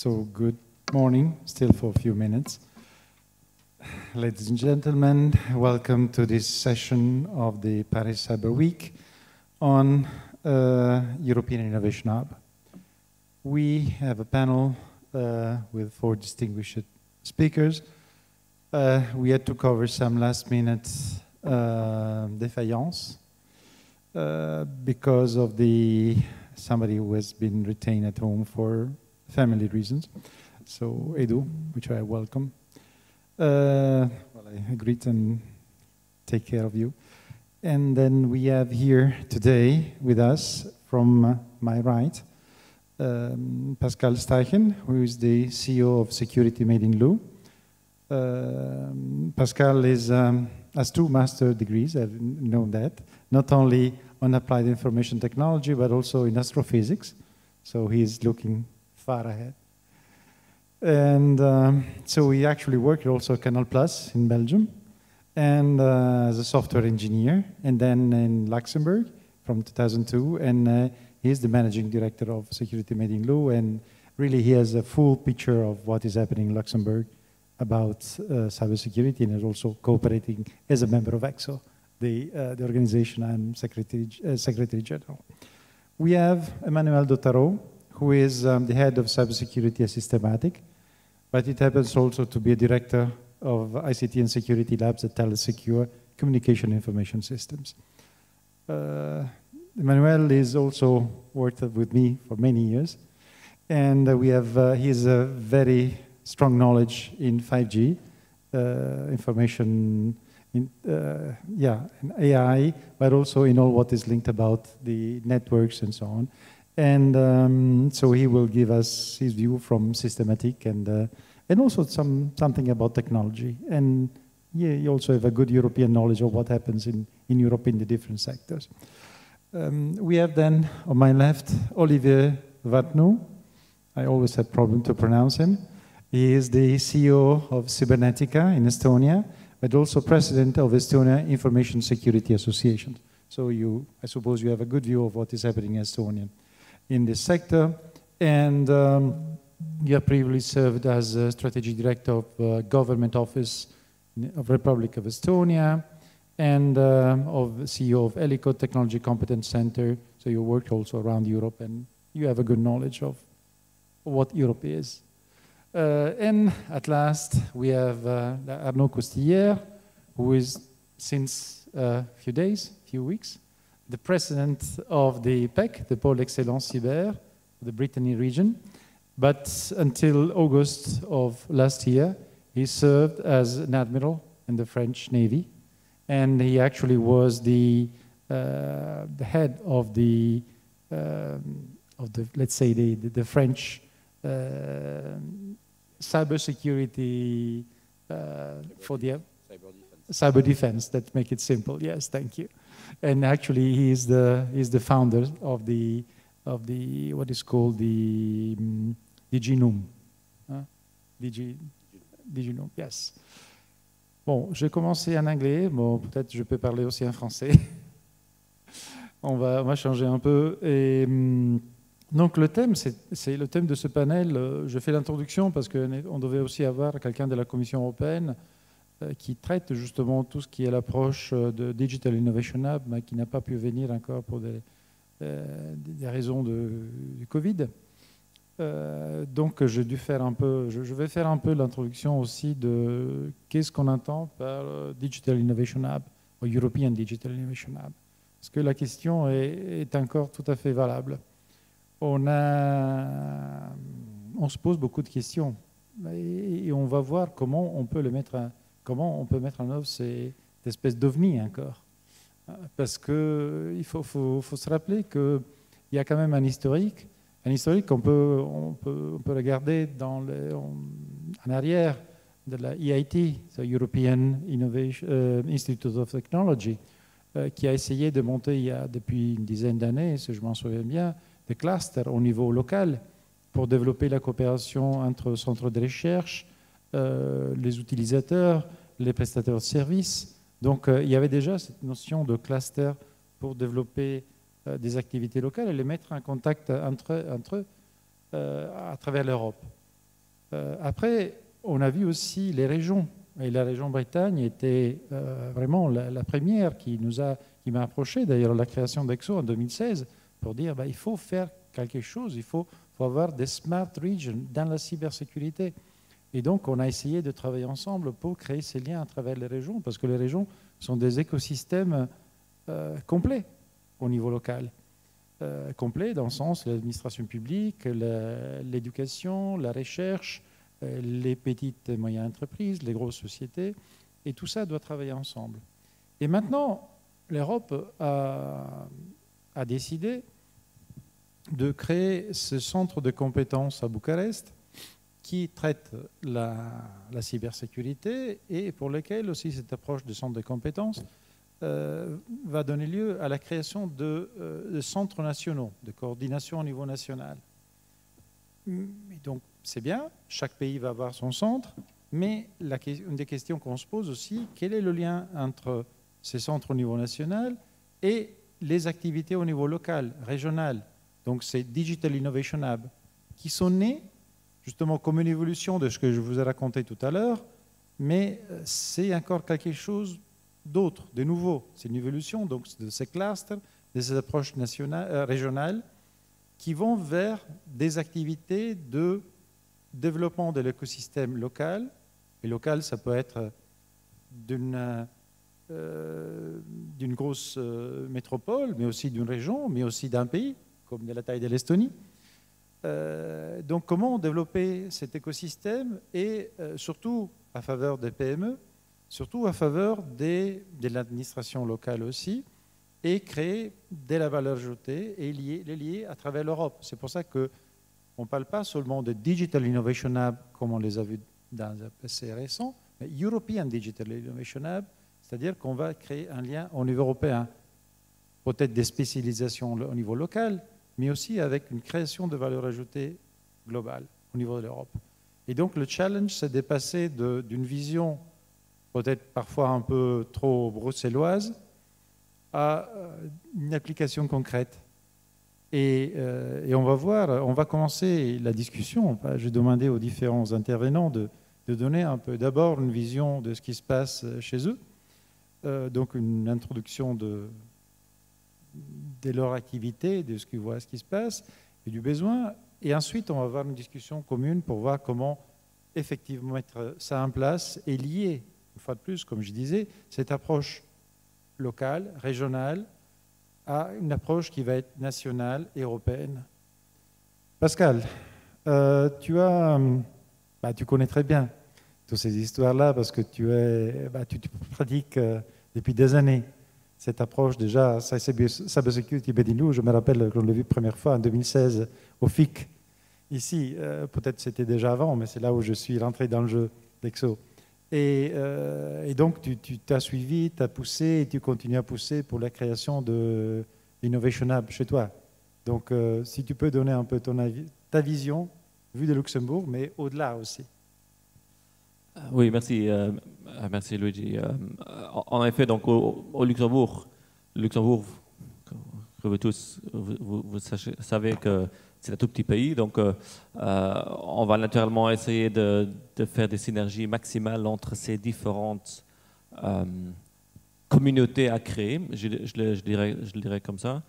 So good morning, still for a few minutes. Ladies and gentlemen, welcome to this session of the Paris Cyber Week on European Innovation Hub. We have a panel with 4 distinguished speakers. We had to cover some last-minute défaillance because of somebody who has been retained at home for family reasons. So Edu, which I welcome. Well, I greet and take care of you. And then we have here today with us, from my right, Pascal Steichen, who is the CEO of Security Made in Lou. Pascal has 2 master degrees, I've known that, not only on applied information technology, but also in astrophysics. So he's looking far ahead. And so he actually worked also at Canal Plus in Belgium, and as a software engineer, and then in Luxembourg from 2002, and he's the managing director of Security Made in Lou, and really he has a full picture of what is happening in Luxembourg about cybersecurity, and is also cooperating as a member of EXO, the organization I'm Secretary General. We have Emmanuel Dotaro, who is the head of cybersecurity at Systematic, but it happens also to be a director of ICT and security labs at Telesecure Communication Information Systems. Emmanuel is also worked with me for many years, and he has a very strong knowledge in 5G, information, in AI, but also in all what is linked about the networks and so on. And so he will give us his view from Systematic and also something about technology. And yeah, you also have a good European knowledge of what happens in Europe in the different sectors. We have then, on my left, Olivier Vatnou. I always have problem to pronounce him. He is the CEO of Cybernetica in Estonia, but also president of Estonia Information Security Association. So I suppose you have a good view of what is happening in Estonia in this sector. And you have previously served as a strategy director of Government Office of Republic of Estonia and of CEO of Elicode Technology Competence Center. So you worked also around Europe, and you have a good knowledge of what Europe is. And at last, we have Arnaud Costillère, who is, since a few weeks, the president of the PEC, the Pôle Excellence Cyber, the Brittany region. But until August of last year, he served as an admiral in the French Navy. And he actually was the head of let's say, the French cybersecurity for the cyber defense. That make it simple. Yes, thank you. And actually, he is the founder of the what is called the DigiNoom. DigiNoom, yes. Bon, je vais commencer en anglais. Bon, peut-être je peux parler aussi en français. on va changer un peu. Et donc le thème, c'est le thème de ce panel. Je fais l'introduction parce qu'on devait aussi avoir quelqu'un de la Commission européenne qui traite justement tout ce qui est l'approche de Digital Innovation Hub, mais qui n'a pas pu venir encore pour des raisons du Covid. Donc je vais faire un peu l'introduction aussi de qu'est-ce qu'on entend par Digital Innovation Hub, ou European Digital Innovation Hub. Parce que la question est encore tout à fait valable. On se pose beaucoup de questions et on va voir comment on peut mettre en œuvre cette espèce d'ovni encore. Parce qu'il faut se rappeler qu'il y a quand même un historique qu'on peut regarder en arrière de la EIT, the European Institute of Technology, qui a essayé de monter depuis une dizaine d'années, si je m'en souviens bien, des clusters au niveau local pour développer la coopération entre centres de recherche, les utilisateurs, les prestataires de services. Donc il y avait déjà cette notion de cluster pour développer des activités locales et les mettre en contact entre eux à travers l'Europe. Après, on a vu aussi les régions. Et la région Bretagne était vraiment la première qui m'a approché, d'ailleurs, à la création d'Exo en 2016, pour dire il faut faire quelque chose, il faut avoir des smart regions dans la cybersécurité. Et donc, on a essayé de travailler ensemble pour créer ces liens à travers les régions, parce que les régions sont des écosystèmes complets au niveau local. Complets dans le sens de l'administration publique, l'éducation, la recherche, les petites et moyennes entreprises, les grosses sociétés, et tout ça doit travailler ensemble. Et maintenant, l'Europe a décidé de créer ce centre de compétences à Bucarest qui traite la cybersécurité et pour lequel aussi cette approche de centre de compétences va donner lieu à la création de centres nationaux de coordination au niveau national. Et donc, c'est bien, chaque pays va avoir son centre, mais une des questions qu'on se pose aussi, quel est le lien entre ces centres au niveau national et les activités au niveau local, régional? Donc, c'est Digital Innovation Hub, qui sont nés justement comme une évolution de ce que je vous ai raconté tout à l'heure, mais c'est encore quelque chose d'autre, de nouveau. C'est une évolution donc, de ces clusters, de ces approches régionales, qui vont vers des activités de développement de l'écosystème local. Et local, ça peut être d'une grosse métropole, mais aussi d'une région, mais aussi d'un pays, comme de la taille de l'Estonie. Donc, comment développer cet écosystème et surtout à faveur des PME, surtout à faveur de l'administration locale aussi, et créer de la valeur ajoutée et les lier à travers l'Europe. C'est pour ça qu'on ne parle pas seulement de Digital Innovation Hub, comme on les a vus dans un passé récent, mais European Digital Innovation Hub, c'est-à-dire qu'on va créer un lien au niveau européen, peut-être des spécialisations au niveau local, mais aussi avec une création de valeur ajoutée globale au niveau de l'Europe. Et donc le challenge, c'est de passer d'une vision peut-être parfois un peu trop bruxelloise à une application concrète. Et on va voir, on va commencer la discussion. Je vais demander aux différents intervenants de donner un peu d'abord une vision de ce qui se passe chez eux, donc une introduction de leur activité, de ce qu'ils voient, ce qui se passe, et du besoin. Et ensuite, on va avoir une discussion commune pour voir comment effectivement mettre ça en place et lier, une fois de plus, comme je disais, cette approche locale, régionale, à une approche qui va être nationale et européenne. Pascal, tu connais très bien toutes ces histoires-là parce que tu pratiques depuis des années cette approche déjà, Cybersecurity Benelux. Je me rappelle qu'on l'a vu la première fois en 2016 au FIC. Ici, peut-être c'était déjà avant, mais c'est là où je suis rentré dans le jeu d'Exo. Et donc, tu t'as suivi, tu as poussé et tu continues à pousser pour la création de l'Innovation Hub chez toi. Donc, si tu peux donner un peu ta vision, vue de Luxembourg, mais au-delà aussi. Oui, merci, merci Luigi. En effet, donc au Luxembourg, que vous tous, vous savez que c'est un tout petit pays, donc on va naturellement essayer de faire des synergies maximales entre ces différentes communautés à créer, je dirais comme ça.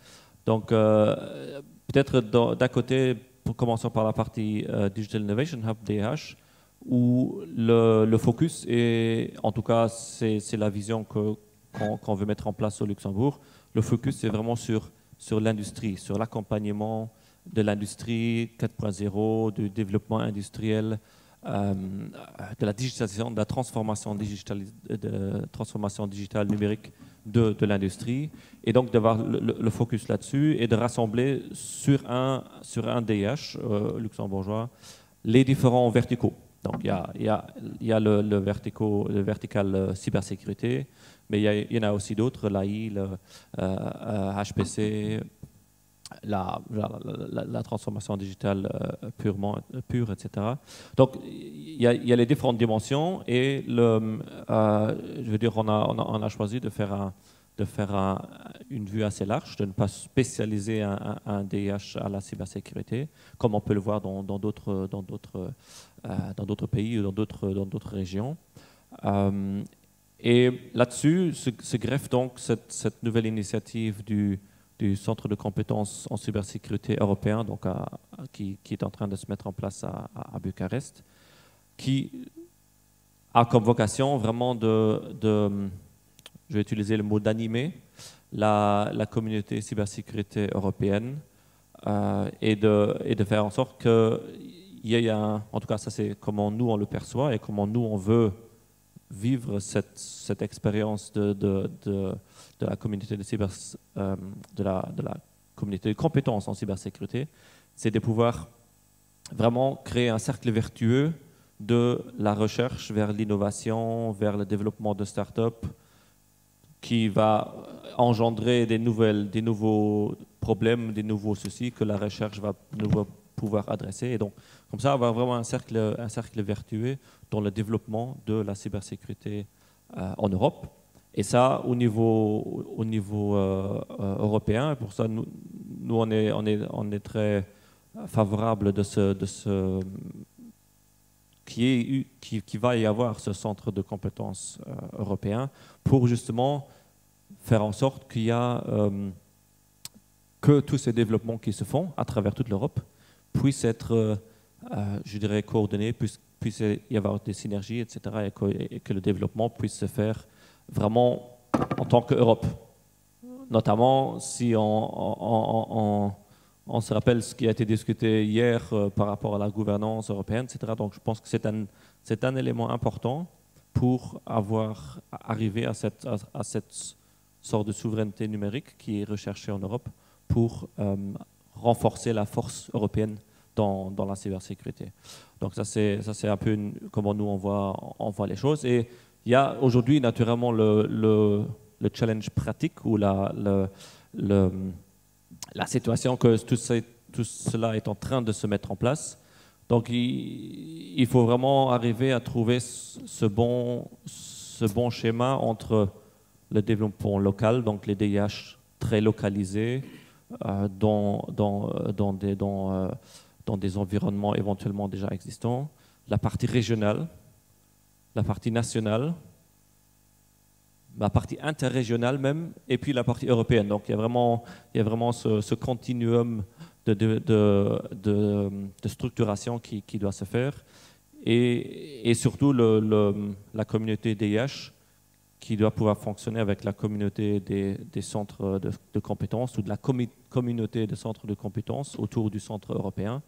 Donc peut-être d'un côté, pour commencer par la partie Digital Innovation Hub DH, où le focus, et en tout cas c'est la vision qu'on veut mettre en place au Luxembourg, le focus c'est vraiment sur l'industrie, sur l'accompagnement de l'industrie 4.0, du développement industriel, de la digitalisation, de la transformation digitale numérique de l'industrie, et donc d'avoir le focus là-dessus et de rassembler sur un DH luxembourgeois les différents verticaux. Donc il y a le vertical cybersécurité, mais il y en a aussi d'autres, l'AI, le HPC, la transformation digitale pure, etc. Donc il y a les différentes dimensions et je veux dire on a choisi de faire de faire une vue assez large, de ne pas spécialiser un DIH à la cybersécurité, comme on peut le voir dans d'autres pays ou dans d'autres régions. Et là-dessus se greffe donc cette nouvelle initiative du Centre de compétences en cybersécurité européen, donc qui est en train de se mettre en place à Bucarest, qui a comme vocation vraiment je vais utiliser le mot d'animer la communauté cybersécurité européenne et de faire en sorte qu'il y ait en tout cas ça c'est comment nous on le perçoit et comment nous on veut vivre cette expérience de la communauté de la communauté de compétences en cybersécurité, c'est de pouvoir vraiment créer un cercle vertueux de la recherche vers l'innovation, vers le développement de start-up, qui va engendrer des nouveaux problèmes, des nouveaux soucis que la recherche va pouvoir adresser. Et donc, comme ça, on va avoir vraiment un cercle vertueux dans le développement de la cybersécurité en Europe. Et ça, au niveau européen. Pour ça, nous on est très favorable qu'il va y avoir ce centre de compétences européen pour justement faire en sorte qu'il y a que tous ces développements qui se font à travers toute l'Europe puissent être, je dirais, coordonnés, puisse y avoir des synergies, etc., et que le développement puisse se faire vraiment en tant qu'Europe. Notamment si on se rappelle ce qui a été discuté hier par rapport à la gouvernance européenne, etc. Donc je pense que c'est un élément important pour arriver à cette sorte de souveraineté numérique qui est recherchée en Europe pour renforcer la force européenne dans la cybersécurité. Donc ça c'est un peu comment nous on voit les choses. Et il y a aujourd'hui naturellement le challenge pratique ou la situation que tout cela est en train de se mettre en place. Donc il faut vraiment arriver à trouver ce bon schéma entre le développement local, donc les DIH très localisés dans des environnements éventuellement déjà existants, la partie régionale, la partie nationale, la partie interrégionale même, et puis la partie européenne. Donc il y a vraiment ce continuum de structuration qui doit se faire, et surtout la communauté DIH qui doit pouvoir fonctionner avec la communauté des centres de compétences ou de la communauté de centres de compétences autour du centre européen,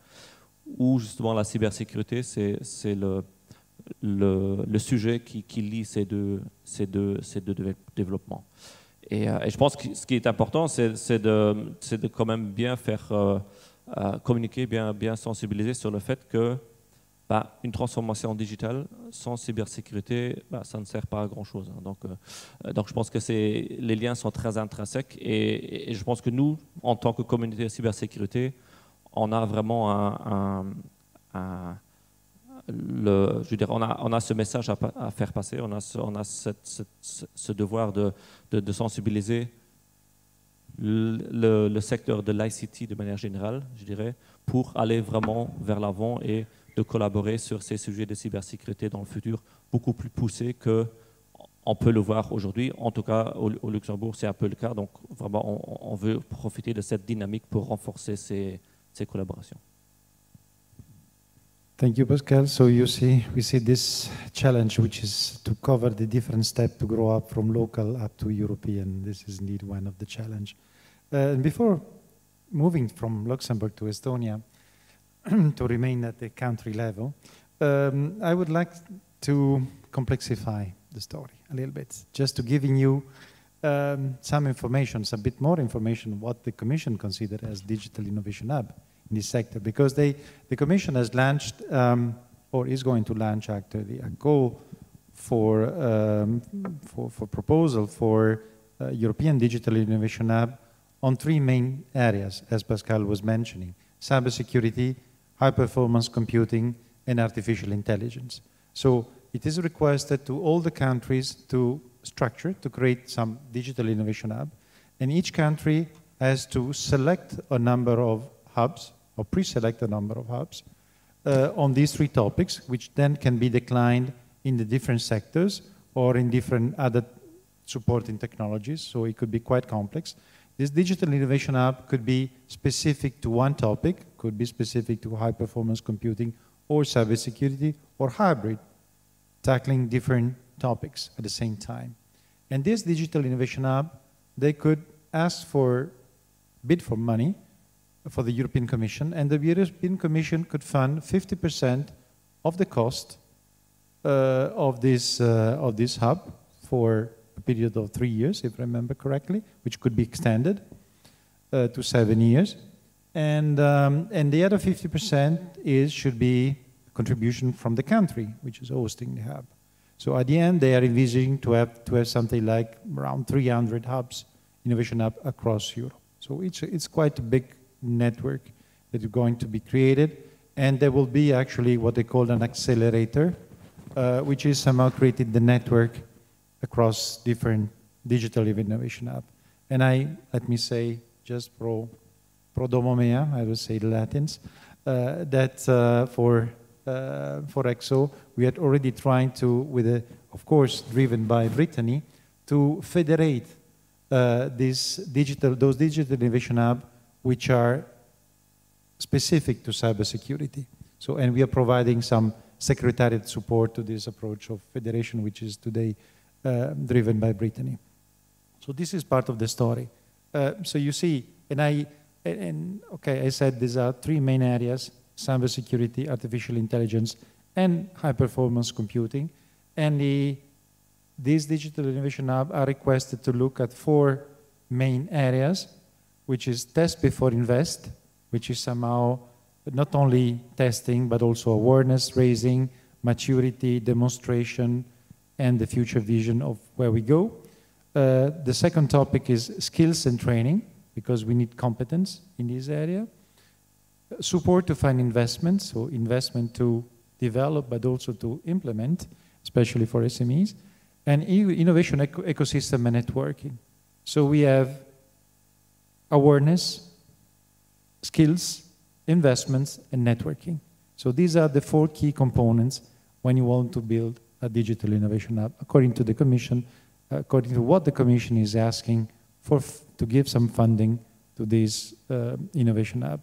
où justement la cybersécurité, c'est le sujet qui lie ces deux développements. Et je pense que ce qui est important, c'est de quand même bien faire communiquer, bien sensibiliser sur le fait que une transformation digitale sans cybersécurité, ça ne sert pas à grand-chose. Donc je pense que les liens sont très intrinsèques, et je pense que nous, en tant que communauté de cybersécurité, on a vraiment on a ce message à faire passer, on a ce devoir de sensibiliser le secteur de l'ICT de manière générale, je dirais, pour aller vraiment vers l'avant et de collaborer sur ces sujets de cybersécurité dans le futur beaucoup plus poussés qu'on peut le voir aujourd'hui. En tout cas, au Luxembourg, c'est un peu le cas. Donc, vraiment, on veut profiter de cette dynamique pour renforcer ces collaborations. Thank you, Pascal. So we see this challenge, which is to cover the different steps to grow up from local up to European. This is indeed one of the challenge. And before moving from Luxembourg to Estonia, to remain at the country level, I would like to complexify the story a little bit, just to giving you some information, a bit more information, what the Commission considered as Digital Innovation Hub in this sector, because the Commission has launched, or is going to launch actually, a call for proposal for European Digital Innovation Hub on 3 main areas, as Pascal was mentioning: cybersecurity, high-performance computing, and artificial intelligence. So it is requested to all the countries to structure to create some digital innovation hub, and each country has to select a number of hubs, or pre-select a number of hubs, on these three topics, which then can be declined in the different sectors or in different other supporting technologies, so it could be quite complex. This digital innovation hub could be specific to one topic, could be specific to high-performance computing or cybersecurity or hybrid, tackling different topics at the same time. And this digital innovation hub, they could ask for, bid for money for the European Commission, and the European Commission could fund 50% of the cost of this hub for a period of 3 years, if I remember correctly, which could be extended to 7 years. And the other 50% should be contribution from the country, which is hosting the hub. So at the end, they are envisaging to have something like around 300 hubs, innovation hub across Europe. So it's quite a big network that is going to be created, and there will be actually what they call an accelerator, which is somehow created the network across different digital innovation hub. And let me say, just pro domo mea, I will say the Latins, that for EXO, we are already trying to, of course, driven by Brittany, to federate those digital innovation hub, which are specific to cybersecurity. So, and we are providing some secretariat support to this approach of federation, which is today driven by Brittany. So this is part of the story. So you see, okay, I said these are three main areas: cybersecurity, artificial intelligence, and high-performance computing. And these digital innovation hubs are requested to look at 4 main areas, which is test before invest, which is somehow not only testing, but also awareness raising, maturity, demonstration, and the future vision of where we go. The second topic is skills and training, because we need competence in this area. Support to find investments, so investment to develop, but also to implement, especially for SMEs. And innovation ecosystem and networking. So we have awareness, skills, investments, and networking. So these are the 4 key components when you want to build a digital innovation hub, according to the Commission, according to what the Commission is asking for, to give some funding to this innovation hub.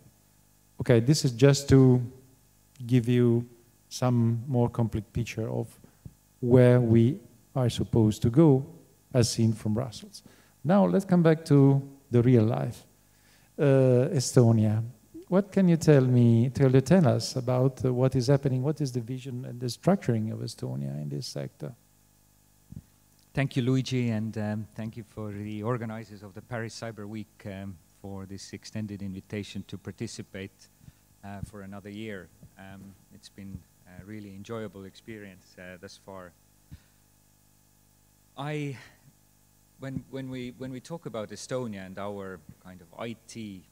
Okay, this is just to give you some more complete picture of where we are supposed to go, as seen from Brussels. Now let's come back to the real life. Estonia. What can you tell us about what is happening? What is the vision and the structuring of Estonia in this sector? Thank you, Luigi, and thank you for the organizers of the Paris Cyber Week for this extended invitation to participate for another year. It's been a really enjoyable experience thus far. When we talk about Estonia and our kind of IT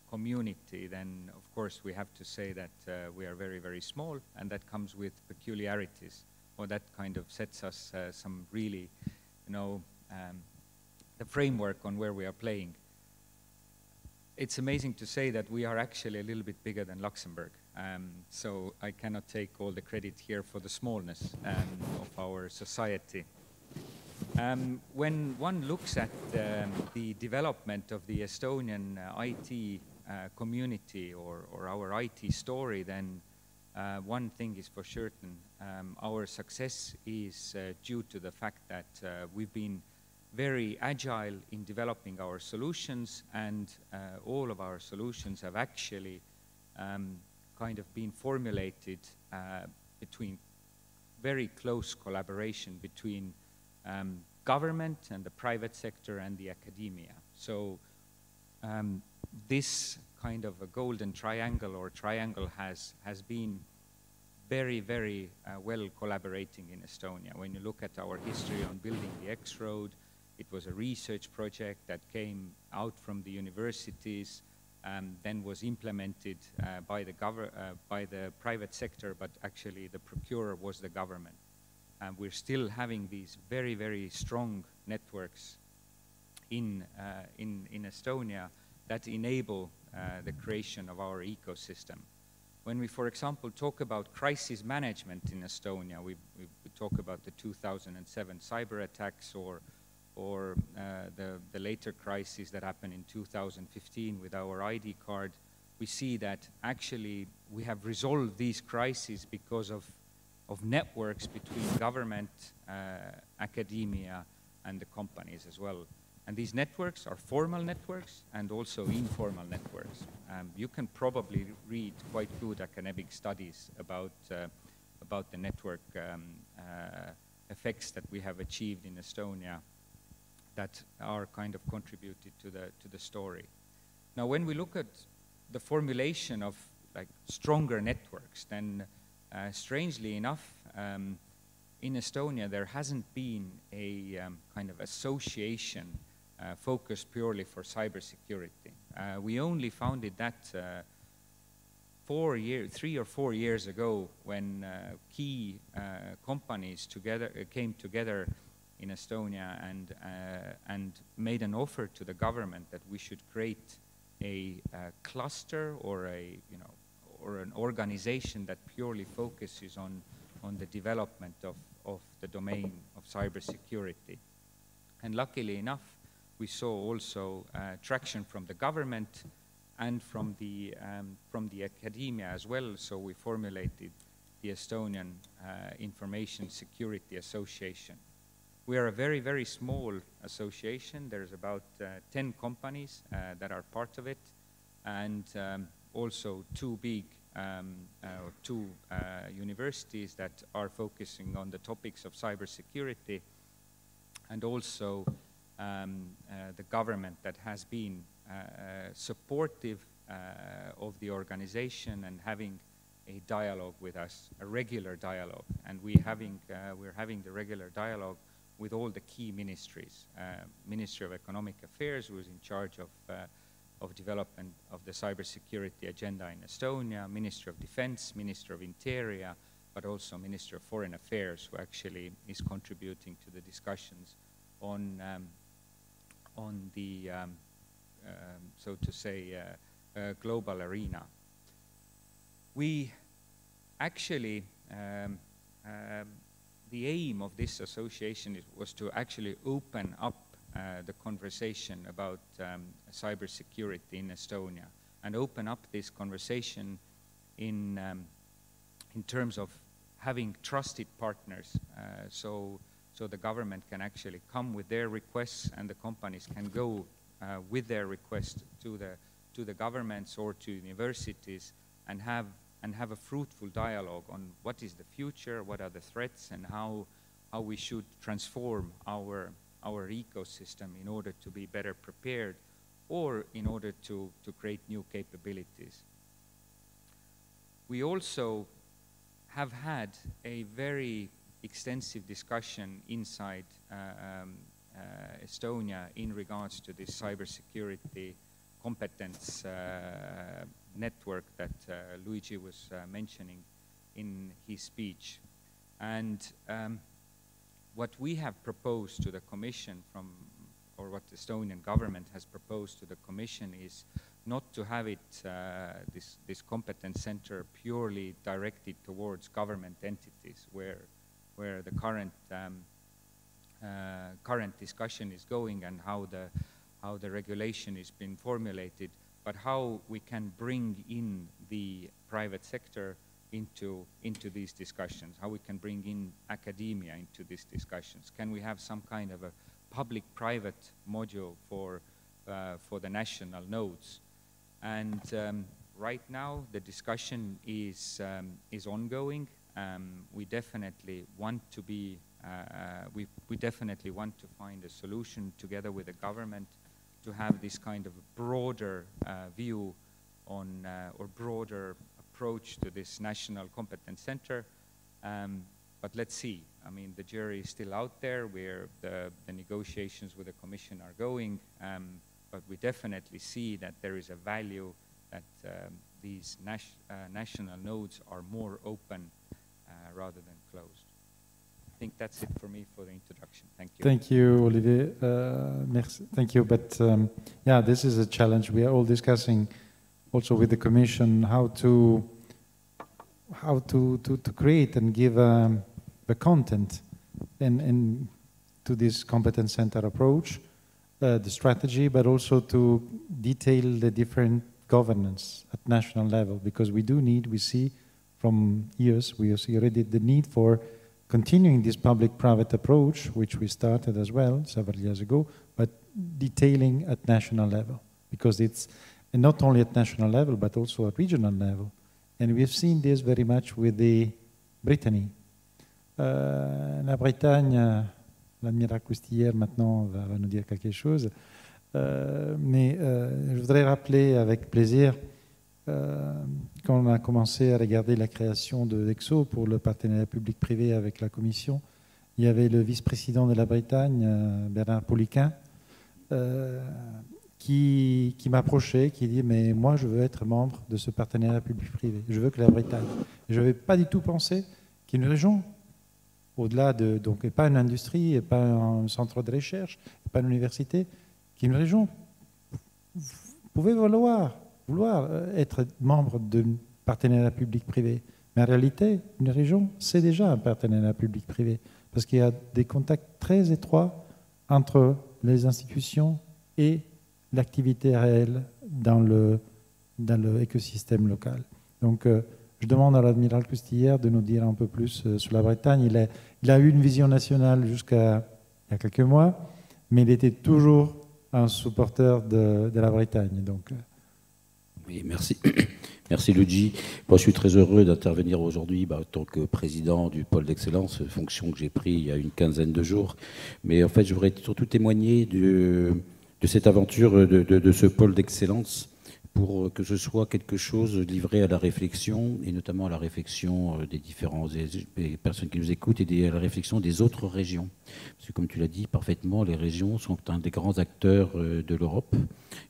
community, then of course we have to say that we are very, very small, and that comes with peculiarities, or that kind of sets us some really, the framework on where we are playing. It's amazing to say that we are actually a little bit bigger than Luxembourg, so I cannot take all the credit here for the smallness of our society. When one looks at the development of the Estonian IT community or our IT story, then one thing is for certain. Our success is due to the fact that we've been very agile in developing our solutions, and all of our solutions have actually kind of been formulated between very close collaboration between government and the private sector and the academia. So this kind of a golden triangle or triangle has been very, very well collaborating in Estonia. When you look at our history on building the X-Road, it was a research project that came out from the universities, then was implemented by the private sector, but actually the procurer was the government. we're still having these very, very strong networks in Estonia that enable the creation of our ecosystem. When we, for example, talk about crisis management in Estonia, we talk about the 2007 cyber attacks or the later crisis that happened in 2015 with our ID card, we see that actually we have resolved these crises because of networks between government, academia, and the companies as well. And these networks are formal networks and also informal networks. You can probably read quite good academic studies about the network effects that we have achieved in Estonia that are kind of contributed to the story. Now, when we look at the formulation of like stronger networks, then strangely enough, in Estonia there hasn't been a kind of association focused purely for cybersecurity. We only founded that 3 or 4 years ago when key companies came together in Estonia and made an offer to the government that we should create a cluster or an organization that purely focuses on the development of the domain of cybersecurity. And luckily enough, we saw also traction from the government and from the academia as well. So we formulated the Estonian Information Security Association. We are a very, very small association. There's about 10 companies that are part of it, and also two universities that are focusing on the topics of cybersecurity, and also the government that has been supportive of the organization and having a dialogue with us, a regular dialogue. And we're having the regular dialogue with all the key ministries. Ministry of Economic Affairs, who is in charge of development of the cybersecurity agenda in Estonia, Ministry of Defense, Ministry of Interior, but also Ministry of Foreign Affairs, who actually is contributing to the discussions on the, so to say, global arena. We actually, the aim of this association was to actually open up the conversation about cybersecurity in Estonia, and open up this conversation in terms of having trusted partners, so the government can actually come with their requests and the companies can go with their requests to the governments or to universities and have a fruitful dialogue on what is the future, what are the threats, and how we should transform our ecosystem in order to be better prepared or in order to create new capabilities. We also have had a very extensive discussion inside Estonia in regards to this cybersecurity competence network that Luigi was mentioning in his speech. And what we have proposed to the Commission or what the Estonian government has proposed to the Commission is not to have it, this competence center purely directed towards government entities where the current discussion is going and how the regulation is being formulated, but how we can bring in the private sector into these discussions, how we can bring in academia into these discussions. Can we have some kind of a public-private module for the national nodes? And right now the discussion is ongoing. We definitely want to be we definitely want to find a solution together with the government to have this kind of broader view on or broader approach to this national competence center. But let's see. I mean, the jury is still out there where the negotiations with the Commission are going, but we definitely see that there is a value that these national nodes are more open rather than closed. I think that's it for me for the introduction. Thank you. Thank you, Olivier. Merci. Thank you. But yeah, this is a challenge. We are all discussing also with the Commission how to create and give the content and to this competence center approach, the strategy, but also to detail the different governance at national level, because we see from years, we see already the need for continuing this public-private approach, which we started as well several years ago, but detailing at national level, because it's and not only at national level, but also at regional level. And we've seen this very much with the Brittany. La Bretagne, l'admiral Coustillère maintenant va nous dire quelque chose, mais je voudrais rappeler avec plaisir quand on a commencé à regarder la création de l'EXO pour le partenariat public-privé avec la Commission, il y avait le vice-président de la Bretagne, Bernard Poliquin, qui m'approchait, qui dit « mais moi je veux être membre de ce partenariat public-privé, je veux que la Bretagne ». Je n'avais pas du tout pensé qu'une région, au-delà de, donc, et pas une industrie, et pas un centre de recherche, et pas une université, qu'une région pouvait vouloir être membre d'un partenariat public-privé. Mais en réalité, une région, c'est déjà un partenariat public-privé, parce qu'il y a des contacts très étroits entre les institutions et l'activité réelle dans l'écosystème local. Donc, je demande à l'admiral Coustillère de nous dire un peu plus sur la Bretagne. Il a eu une vision nationale jusqu'à il y a quelques mois, mais il était toujours un supporter de la Bretagne. Donc, oui, merci. Merci Luigi. Moi, je suis très heureux d'intervenir aujourd'hui en tant que président du pôle d'excellence, fonction que j'ai prise il y a une quinzaine de jours. Mais en fait, je voudrais surtout témoigner de cette aventure de ce pôle d'excellence pour que ce soit quelque chose livré à la réflexion, et notamment à la réflexion des personnes qui nous écoutent et à la réflexion des autres régions. Parce que comme tu l'as dit parfaitement, les régions sont un des grands acteurs de l'Europe,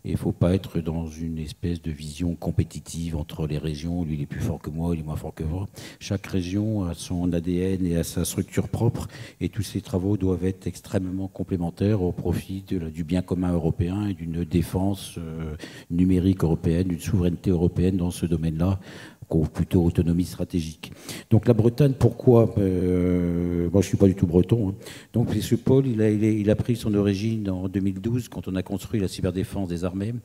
et il ne faut pas être dans une espèce de vision compétitive entre les régions, lui il est plus fort que moi, il est moins fort que moi. Chaque région a son ADN et a sa structure propre, et tous ces travaux doivent être extrêmement complémentaires au profit du bien commun européen et d'une défense numérique européenne, d'une souveraineté européenne dans ce domaine-là, ou plutôt autonomie stratégique. Donc la Bretagne, pourquoi moi je ne suis pas du tout breton. Hein. Donc ce pôle, il a pris son origine en 2012 quand on a construit la cyberdéfense des armées,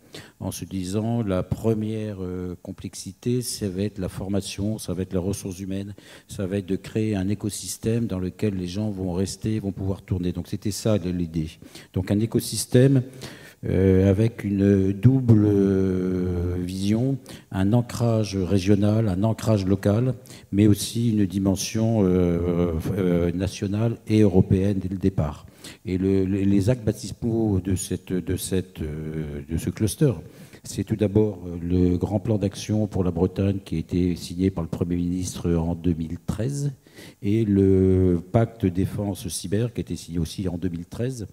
en se disant la première complexité, ça va être la formation, ça va être les ressources humaines, ça va être de créer un écosystème dans lequel les gens vont rester, vont pouvoir tourner. Donc c'était ça l'idée. Donc un écosystème avec une double vision, un ancrage régional, un ancrage local, mais aussi une dimension nationale et européenne dès le départ. Et les actes baptismaux de ce cluster, c'est tout d'abord le grand plan d'action pour la Bretagne qui a été signé par le Premier ministre en 2013 et le pacte défense cyber qui a été signé aussi en 2013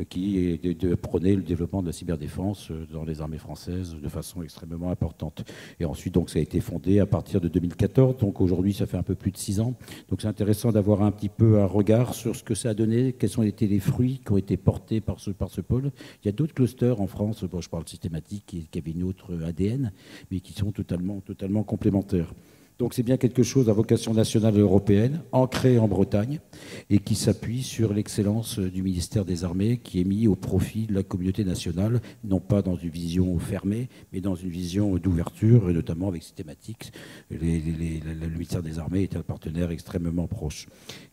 qui prônait le développement de la cyberdéfense dans les armées françaises de façon extrêmement importante. Et ensuite, donc, ça a été fondé à partir de 2014. Donc aujourd'hui, ça fait un peu plus de 6 ans. Donc c'est intéressant d'avoir un petit peu un regard sur ce que ça a donné, quels ont été les fruits qui ont été portés par ce pôle. Il y a d'autres clusters en France, bon, je parle systématique, qui avaient une autre ADN, mais qui sont totalement complémentaires. Donc c'est bien quelque chose à vocation nationale et européenne, ancré en Bretagne, et qui s'appuie sur l'excellence du ministère des Armées, qui est mis au profit de la communauté nationale, non pas dans une vision fermée, mais dans une vision d'ouverture, et notamment avec ces thématiques. Le ministère des Armées est un partenaire extrêmement proche.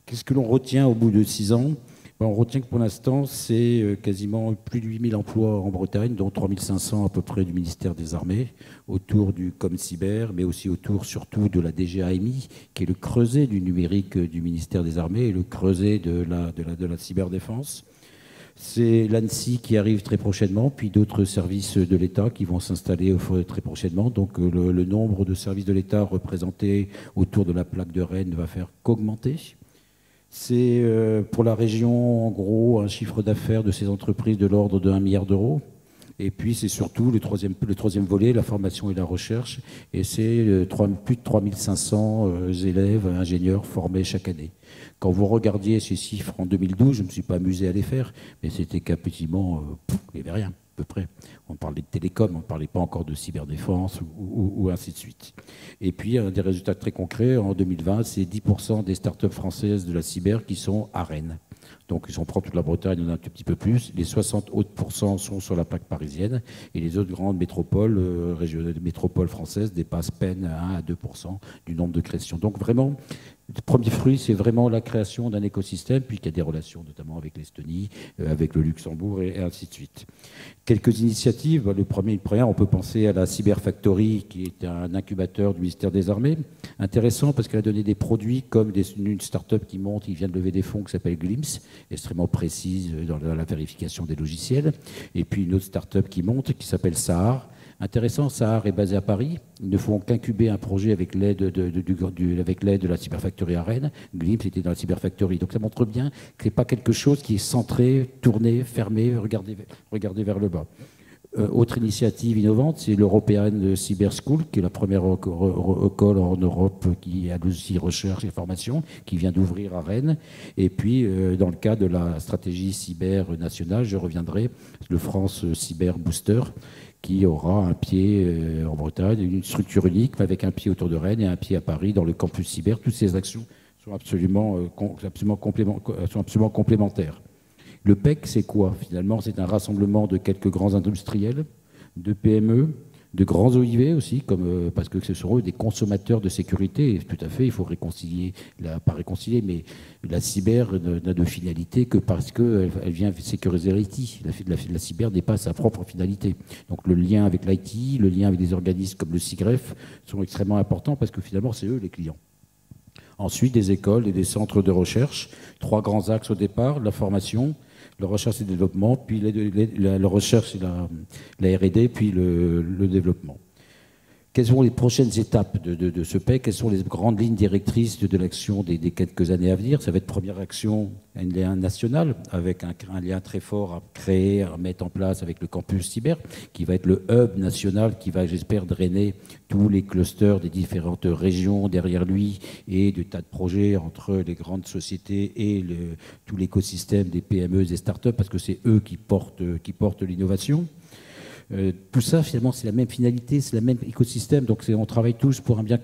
Qu'est-ce que l'on retient au bout de 6 ans ? On retient que pour l'instant, c'est quasiment plus de 8000 emplois en Bretagne, dont 3500 à peu près du ministère des Armées, autour du ComCyber, mais aussi autour surtout de la DGAMI, qui est le creuset du numérique du ministère des Armées et le creuset de la cyberdéfense. C'est l'ANSSI qui arrive très prochainement, puis d'autres services de l'État qui vont s'installer très prochainement. Donc le nombre de services de l'État représentés autour de la plaque de Rennes ne va faire qu'augmenter. C'est pour la région, en gros, un chiffre d'affaires de ces entreprises de l'ordre de 1 milliard d'euros. Et puis c'est surtout le troisième volet, la formation et la recherche, et c'est plus de 3500 élèves, ingénieurs formés chaque année. Quand vous regardiez ces chiffres en 2012, je ne me suis pas amusé à les faire, mais c'était qu'effectivement, il n'y avait rien, à peu près. On parlait de télécom, on ne parlait pas encore de cyberdéfense ou ainsi de suite. Et puis, des résultats très concrets, en 2020, c'est 10% des startups françaises de la cyber qui sont à Rennes. Donc, si on prend toute la Bretagne, on a un tout petit peu plus. Les 60 autres % sont sur la plaque parisienne. Et les autres grandes métropoles, métropoles françaises dépassent peine 1 à 2% du nombre de créations. Donc, vraiment, le premier fruit, c'est vraiment la création d'un écosystème, puis qu'il y a des relations, notamment avec l'Estonie, avec le Luxembourg, et ainsi de suite. Quelques initiatives. Le premier, on peut penser à la Cyber Factory, qui est un incubateur du ministère des Armées. Intéressant, parce qu'elle a donné des produits comme une start-up qui monte, qui vient de lever des fonds, qui s'appelle Glimpse, extrêmement précise dans la vérification des logiciels. Et puis une autre start-up qui monte, qui s'appelle Sahar. Intéressant, Sahar est basé à Paris. Ils ne font qu'incuber un projet avec l'aide de la Cyber Factory à Rennes. Glimpse était dans la Cyber Factory. Donc ça montre bien que ce n'est pas quelque chose qui est centré, tourné, fermé, regardé vers le bas. Autre initiative innovante, c'est l'European Cyber School, qui est la première école en Europe qui a aussi recherche et formation, qui vient d'ouvrir à Rennes. Et puis, dans le cadre de la stratégie cyber nationale, je reviendrai, le France Cyber Booster, qui aura un pied en Bretagne, une structure unique, avec un pied autour de Rennes et un pied à Paris dans le campus cyber. Toutes ces actions sont absolument complémentaires. Le PEC, c'est quoi? Finalement, c'est un rassemblement de quelques grands industriels, de PME, de grands OIV aussi, parce que ce sont eux des consommateurs de sécurité. Et tout à fait, il faut pas réconcilier, mais la cyber n'a de finalité que parce qu'elle vient sécuriser l'IT. La cyber n'est pas sa propre finalité. Donc le lien avec l'IT, le lien avec des organismes comme le CIGREF sont extrêmement importants parce que finalement, c'est eux les clients. Ensuite, des écoles et des centres de recherche. 3 grands axes au départ, la formation, la recherche et le développement, puis la recherche et la R&D, puis le développement. Quelles sont les prochaines étapes de ce PEC? Quelles sont les grandes lignes directrices de l'action des quelques années à venir? Ça va être première action, un lien national, avec un lien très fort à créer, à mettre en place avec le campus cyber, qui va être le hub national, qui va, j'espère, drainer tous les clusters des différentes régions derrière lui et de tas de projets entre les grandes sociétés et tout l'écosystème des PME et des startups, parce que c'est eux qui portent l'innovation. Tout ça, finalement, c'est la même finalité, c'est le même écosystème. Donc, on travaille tous pour un bien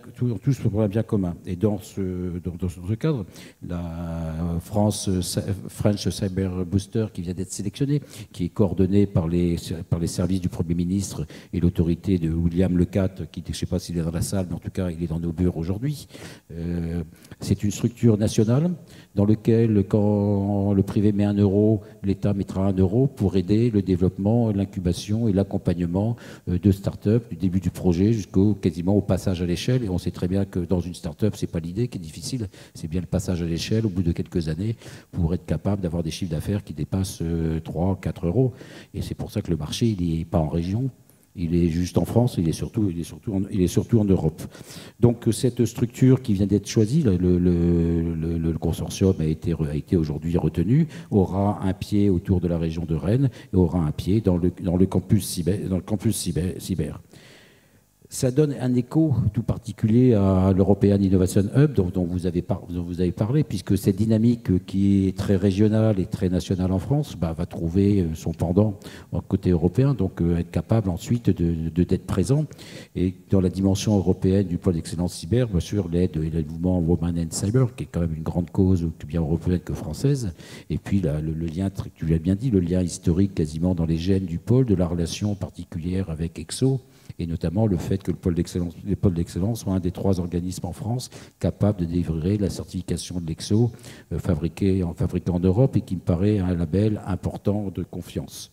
commun. Et dans ce cadre, la French Cyber Booster, qui vient d'être sélectionnée, qui est coordonnée par les services du Premier ministre et l'autorité de William Lecat, qui, je ne sais pas s'il est dans la salle, mais en tout cas, il est dans nos bureaux aujourd'hui. C'est une structure nationale dans laquelle, quand le privé met 1 euro, l'État mettra 1 euro pour aider le développement, l'incubation et l'accompagnement de start-up, du début du projet quasiment au passage à l'échelle. Et on sait très bien que dans une start-up, ce n'est pas l'idée qui est difficile, c'est bien le passage à l'échelle au bout de quelques années pour être capable d'avoir des chiffres d'affaires qui dépassent 3, 4 euros. Et c'est pour ça que le marché, il n'est pas en région. Il est juste en France, il est surtout en Europe. Donc cette structure qui vient d'être choisie, le consortium a été aujourd'hui retenu, aura un pied autour de la région de Rennes et aura un pied dans le campus cyber. Ça donne un écho tout particulier à l'European Innovation Hub dont vous avez parlé, puisque cette dynamique qui est très régionale et très nationale en France va trouver son pendant au côté européen, donc être capable ensuite d'être présent. Et dans la dimension européenne du pôle d'excellence cyber, bien sûr, l'aide et le mouvement Women and Cyber, qui est quand même une grande cause tout bien européenne que française. Et puis le lien, tu l'as bien dit, le lien historique quasiment dans les gènes du pôle, de la relation particulière avec EXO, et notamment le fait que les pôles d'excellence sont un des 3 organismes en France capables de délivrer la certification de l'EXO fabriquée en Europe et qui me paraît un label important de confiance.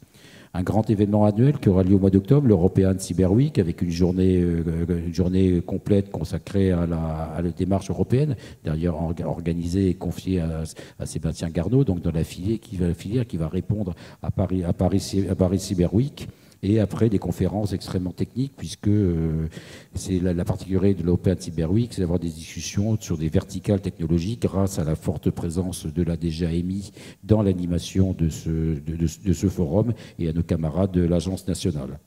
Un grand événement annuel qui aura lieu au mois d'octobre, l'European Cyber Week, avec une journée complète consacrée à la démarche européenne, d'ailleurs organisée et confiée à Sébastien Garneau, donc dans la filière qui va répondre à Paris Cyber Week. et après des conférences extrêmement techniques, puisque c'est la particularité de l'Open Cyber Week, c'est d'avoir des discussions sur des verticales technologiques grâce à la forte présence de la DGAMI dans l'animation de ce forum et à nos camarades de l'Agence nationale.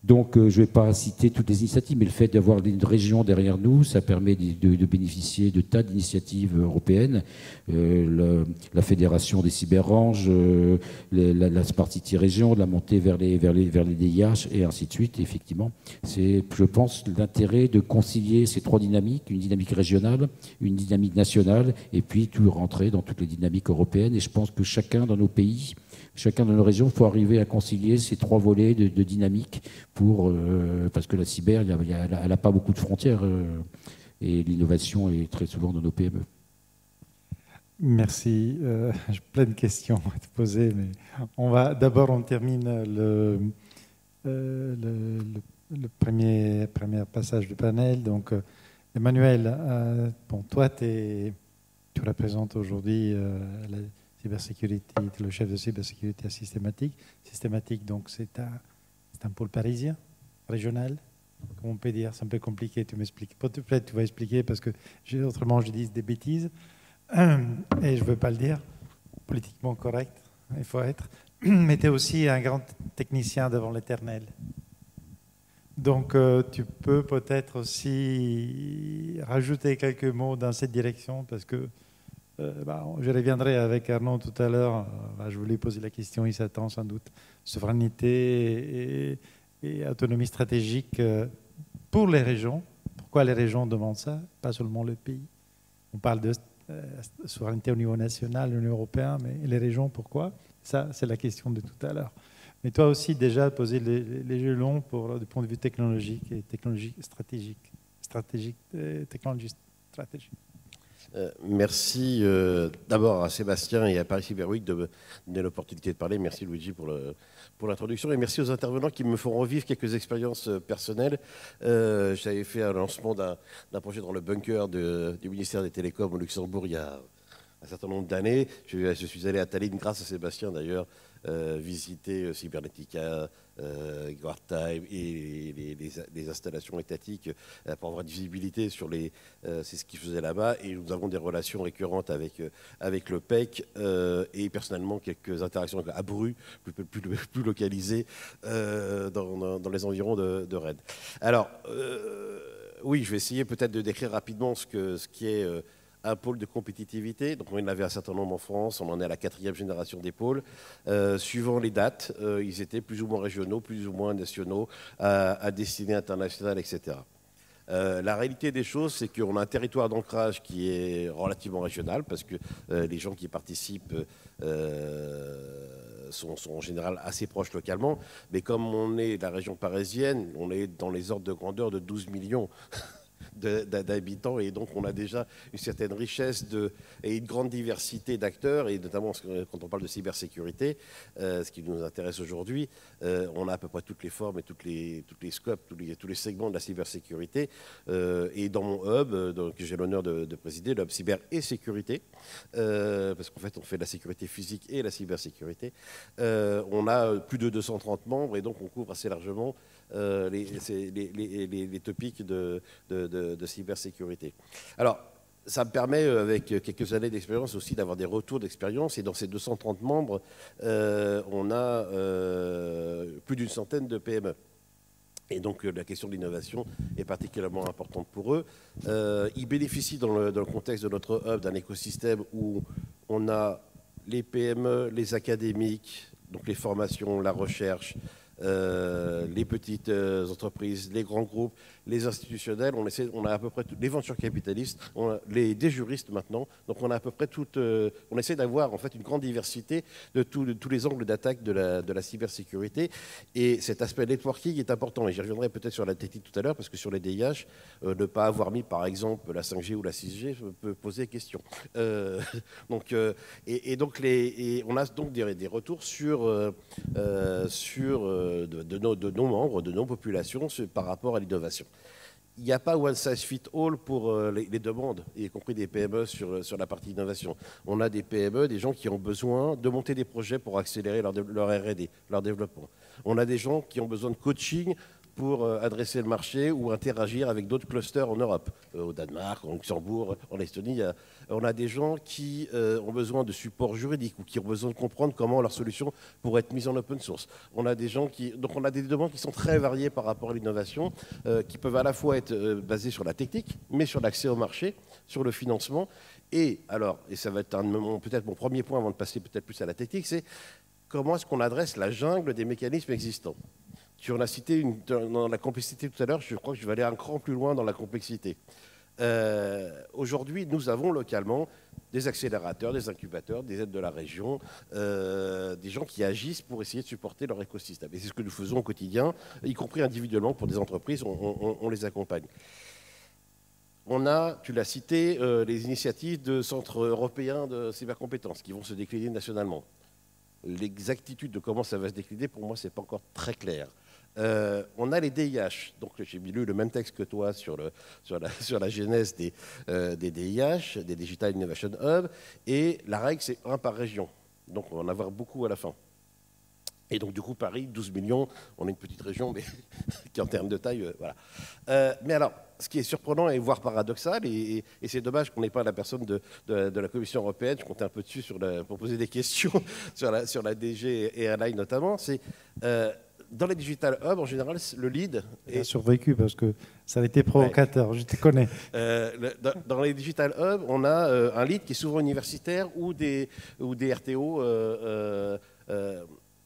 Donc, je ne vais pas citer toutes les initiatives, mais le fait d'avoir une région derrière nous, ça permet de bénéficier de tas d'initiatives européennes. La fédération des cyberranges, la Smart City région, la montée vers les DIH, et ainsi de suite. Et effectivement, c'est, je pense, l'intérêt de concilier ces trois dynamiques, une dynamique régionale, une dynamique nationale, et puis tout rentrer dans toutes les dynamiques européennes. Et je pense que chacun dans nos pays, chacun dans nos régions, il faut arriver à concilier ces trois volets de dynamique parce que la cyber, elle n'a pas beaucoup de frontières et l'innovation est très souvent dans nos PME. Merci. J'ai plein de questions à te poser, mais on termine le premier passage du panel. Donc, Emmanuel, toi, tu représentes aujourd'hui la cybersécurité, tu es le chef de cybersécurité à Systématique. Systématique, donc, c'est un pôle parisien, régional. Comment on peut dire? C'est un peu compliqué, tu m'expliques. Peut-être tu vas expliquer parce que autrement je dis des bêtises. Et je ne veux pas le dire. Politiquement correct, il faut être. Mais tu es aussi un grand technicien devant l'éternel. Donc tu peux peut-être aussi rajouter quelques mots dans cette direction parce que je reviendrai avec Arnaud tout à l'heure. Je voulais poser la question, il s'attend sans doute. Souveraineté et autonomie stratégique pour les régions. Pourquoi les régions demandent ça? Pas seulement le pays. On parle de souveraineté au niveau national, au niveau européen, mais les régions, pourquoi? Ça, c'est la question de tout à l'heure. Mais toi aussi, déjà, poser les jalons du point de vue technologique et stratégique. Merci d'abord à Sébastien et à Paris Cyber Week de me donner l'opportunité de parler. Merci Luigi pour l'introduction et merci aux intervenants qui me font revivre quelques expériences personnelles. J'avais fait un lancement d'un projet dans le bunker du ministère des Télécoms au Luxembourg il y a un certain nombre d'années. Je suis allé à Tallinn grâce à Sébastien d'ailleurs, visiter Cybernetica, Guardtime et les installations étatiques pour avoir une visibilité sur c'est ce qu'ils faisaient là-bas. Et nous avons des relations récurrentes avec le PEC et personnellement quelques interactions à Bru, plus localisées dans les environs de Rennes. Alors, oui, je vais essayer peut-être de décrire rapidement ce qui est un pôle de compétitivité. Donc on en avait un certain nombre en France, on en est à la 4e génération des pôles. Suivant les dates, ils étaient plus ou moins régionaux, plus ou moins nationaux, à destinée internationale, etc. La réalité des choses, c'est qu'on a un territoire d'ancrage qui est relativement régional, parce que les gens qui participent sont en général assez proches localement. Mais comme on est la région parisienne, on est dans les ordres de grandeur de 12 millions d'habitants et donc on a déjà une certaine richesse et une grande diversité d'acteurs et notamment quand on parle de cybersécurité, ce qui nous intéresse aujourd'hui, on a à peu près toutes les formes et toutes les scopes, tous les segments de la cybersécurité et dans mon hub, donc j'ai l'honneur de présider, le hub cyber et sécurité, parce qu'en fait on fait de la sécurité physique et la cybersécurité, on a plus de 230 membres et donc on couvre assez largement les topics de cybersécurité. Alors, ça me permet, avec quelques années d'expérience aussi, d'avoir des retours d'expérience. Et dans ces 230 membres, on a plus d'une centaine de PME. Et donc, la question de l'innovation est particulièrement importante pour eux. Ils bénéficient, dans le contexte de notre hub, d'un écosystème où on a les PME, les académiques, donc les formations, la recherche, les petites entreprises, les grands groupes, les institutionnels, on a à peu près les ventures capitalistes, des juristes maintenant, donc on a à peu près on essaie d'avoir en fait une grande diversité de tous les angles d'attaque de la cybersécurité et cet aspect networking est important et j'y reviendrai peut-être sur la technique tout à l'heure parce que sur les DIH, ne pas avoir mis par exemple la 5G ou la 6G peut poser question. Donc on a donc des retours sur de nos membres, de nos populations par rapport à l'innovation. il n'y a pas one size fit all pour les demandes, y compris des PME sur la partie innovation. On a des PME, des gens qui ont besoin de monter des projets pour accélérer leur R&D, leur développement. On a des gens qui ont besoin de coaching pour adresser le marché ou interagir avec d'autres clusters en Europe, au Danemark, en Luxembourg, en Estonie. On a des gens qui ont besoin de support juridique ou qui ont besoin de comprendre comment leur solution pourrait être mise en open source. On a des gens donc on a des demandes qui sont très variées par rapport à l'innovation, qui peuvent à la fois être basées sur la technique, mais sur l'accès au marché, sur le financement. Et ça va être peut-être mon premier point avant de passer peut-être plus à la technique, c'est comment est-ce qu'on adresse la jungle des mécanismes existants. Tu en as cité dans la complexité tout à l'heure, je crois que je vais aller un cran plus loin dans la complexité. Aujourd'hui, nous avons localement des accélérateurs, des incubateurs, des aides de la région, des gens qui agissent pour essayer de supporter leur écosystème. Et c'est ce que nous faisons au quotidien, y compris individuellement pour des entreprises, on les accompagne. On a, tu l'as cité, les initiatives de centres européens de cybercompétences qui vont se décliner nationalement. L'exactitude de comment ça va se décliner, pour moi, ce n'est pas encore très clair. On a les DIH, donc j'ai lu le même texte que toi sur la genèse des DIH, des Digital Innovation Hub, et la règle c'est 1 par région, donc on va en avoir beaucoup à la fin. Et donc du coup Paris, 12 millions, on est une petite région, mais qui en termes de taille, voilà. Mais alors, ce qui est surprenant et voire paradoxal, et c'est dommage qu'on n'ait pas la personne de la Commission européenne, je comptais un peu dessus pour poser des questions sur la DG et Airline notamment, c'est... dans les Digital Hub, en général, le lead... Il a survécu parce que ça a été provocateur, ouais. Je te connais. Dans les Digital Hub, on a un lead qui est souvent universitaire ou des RTO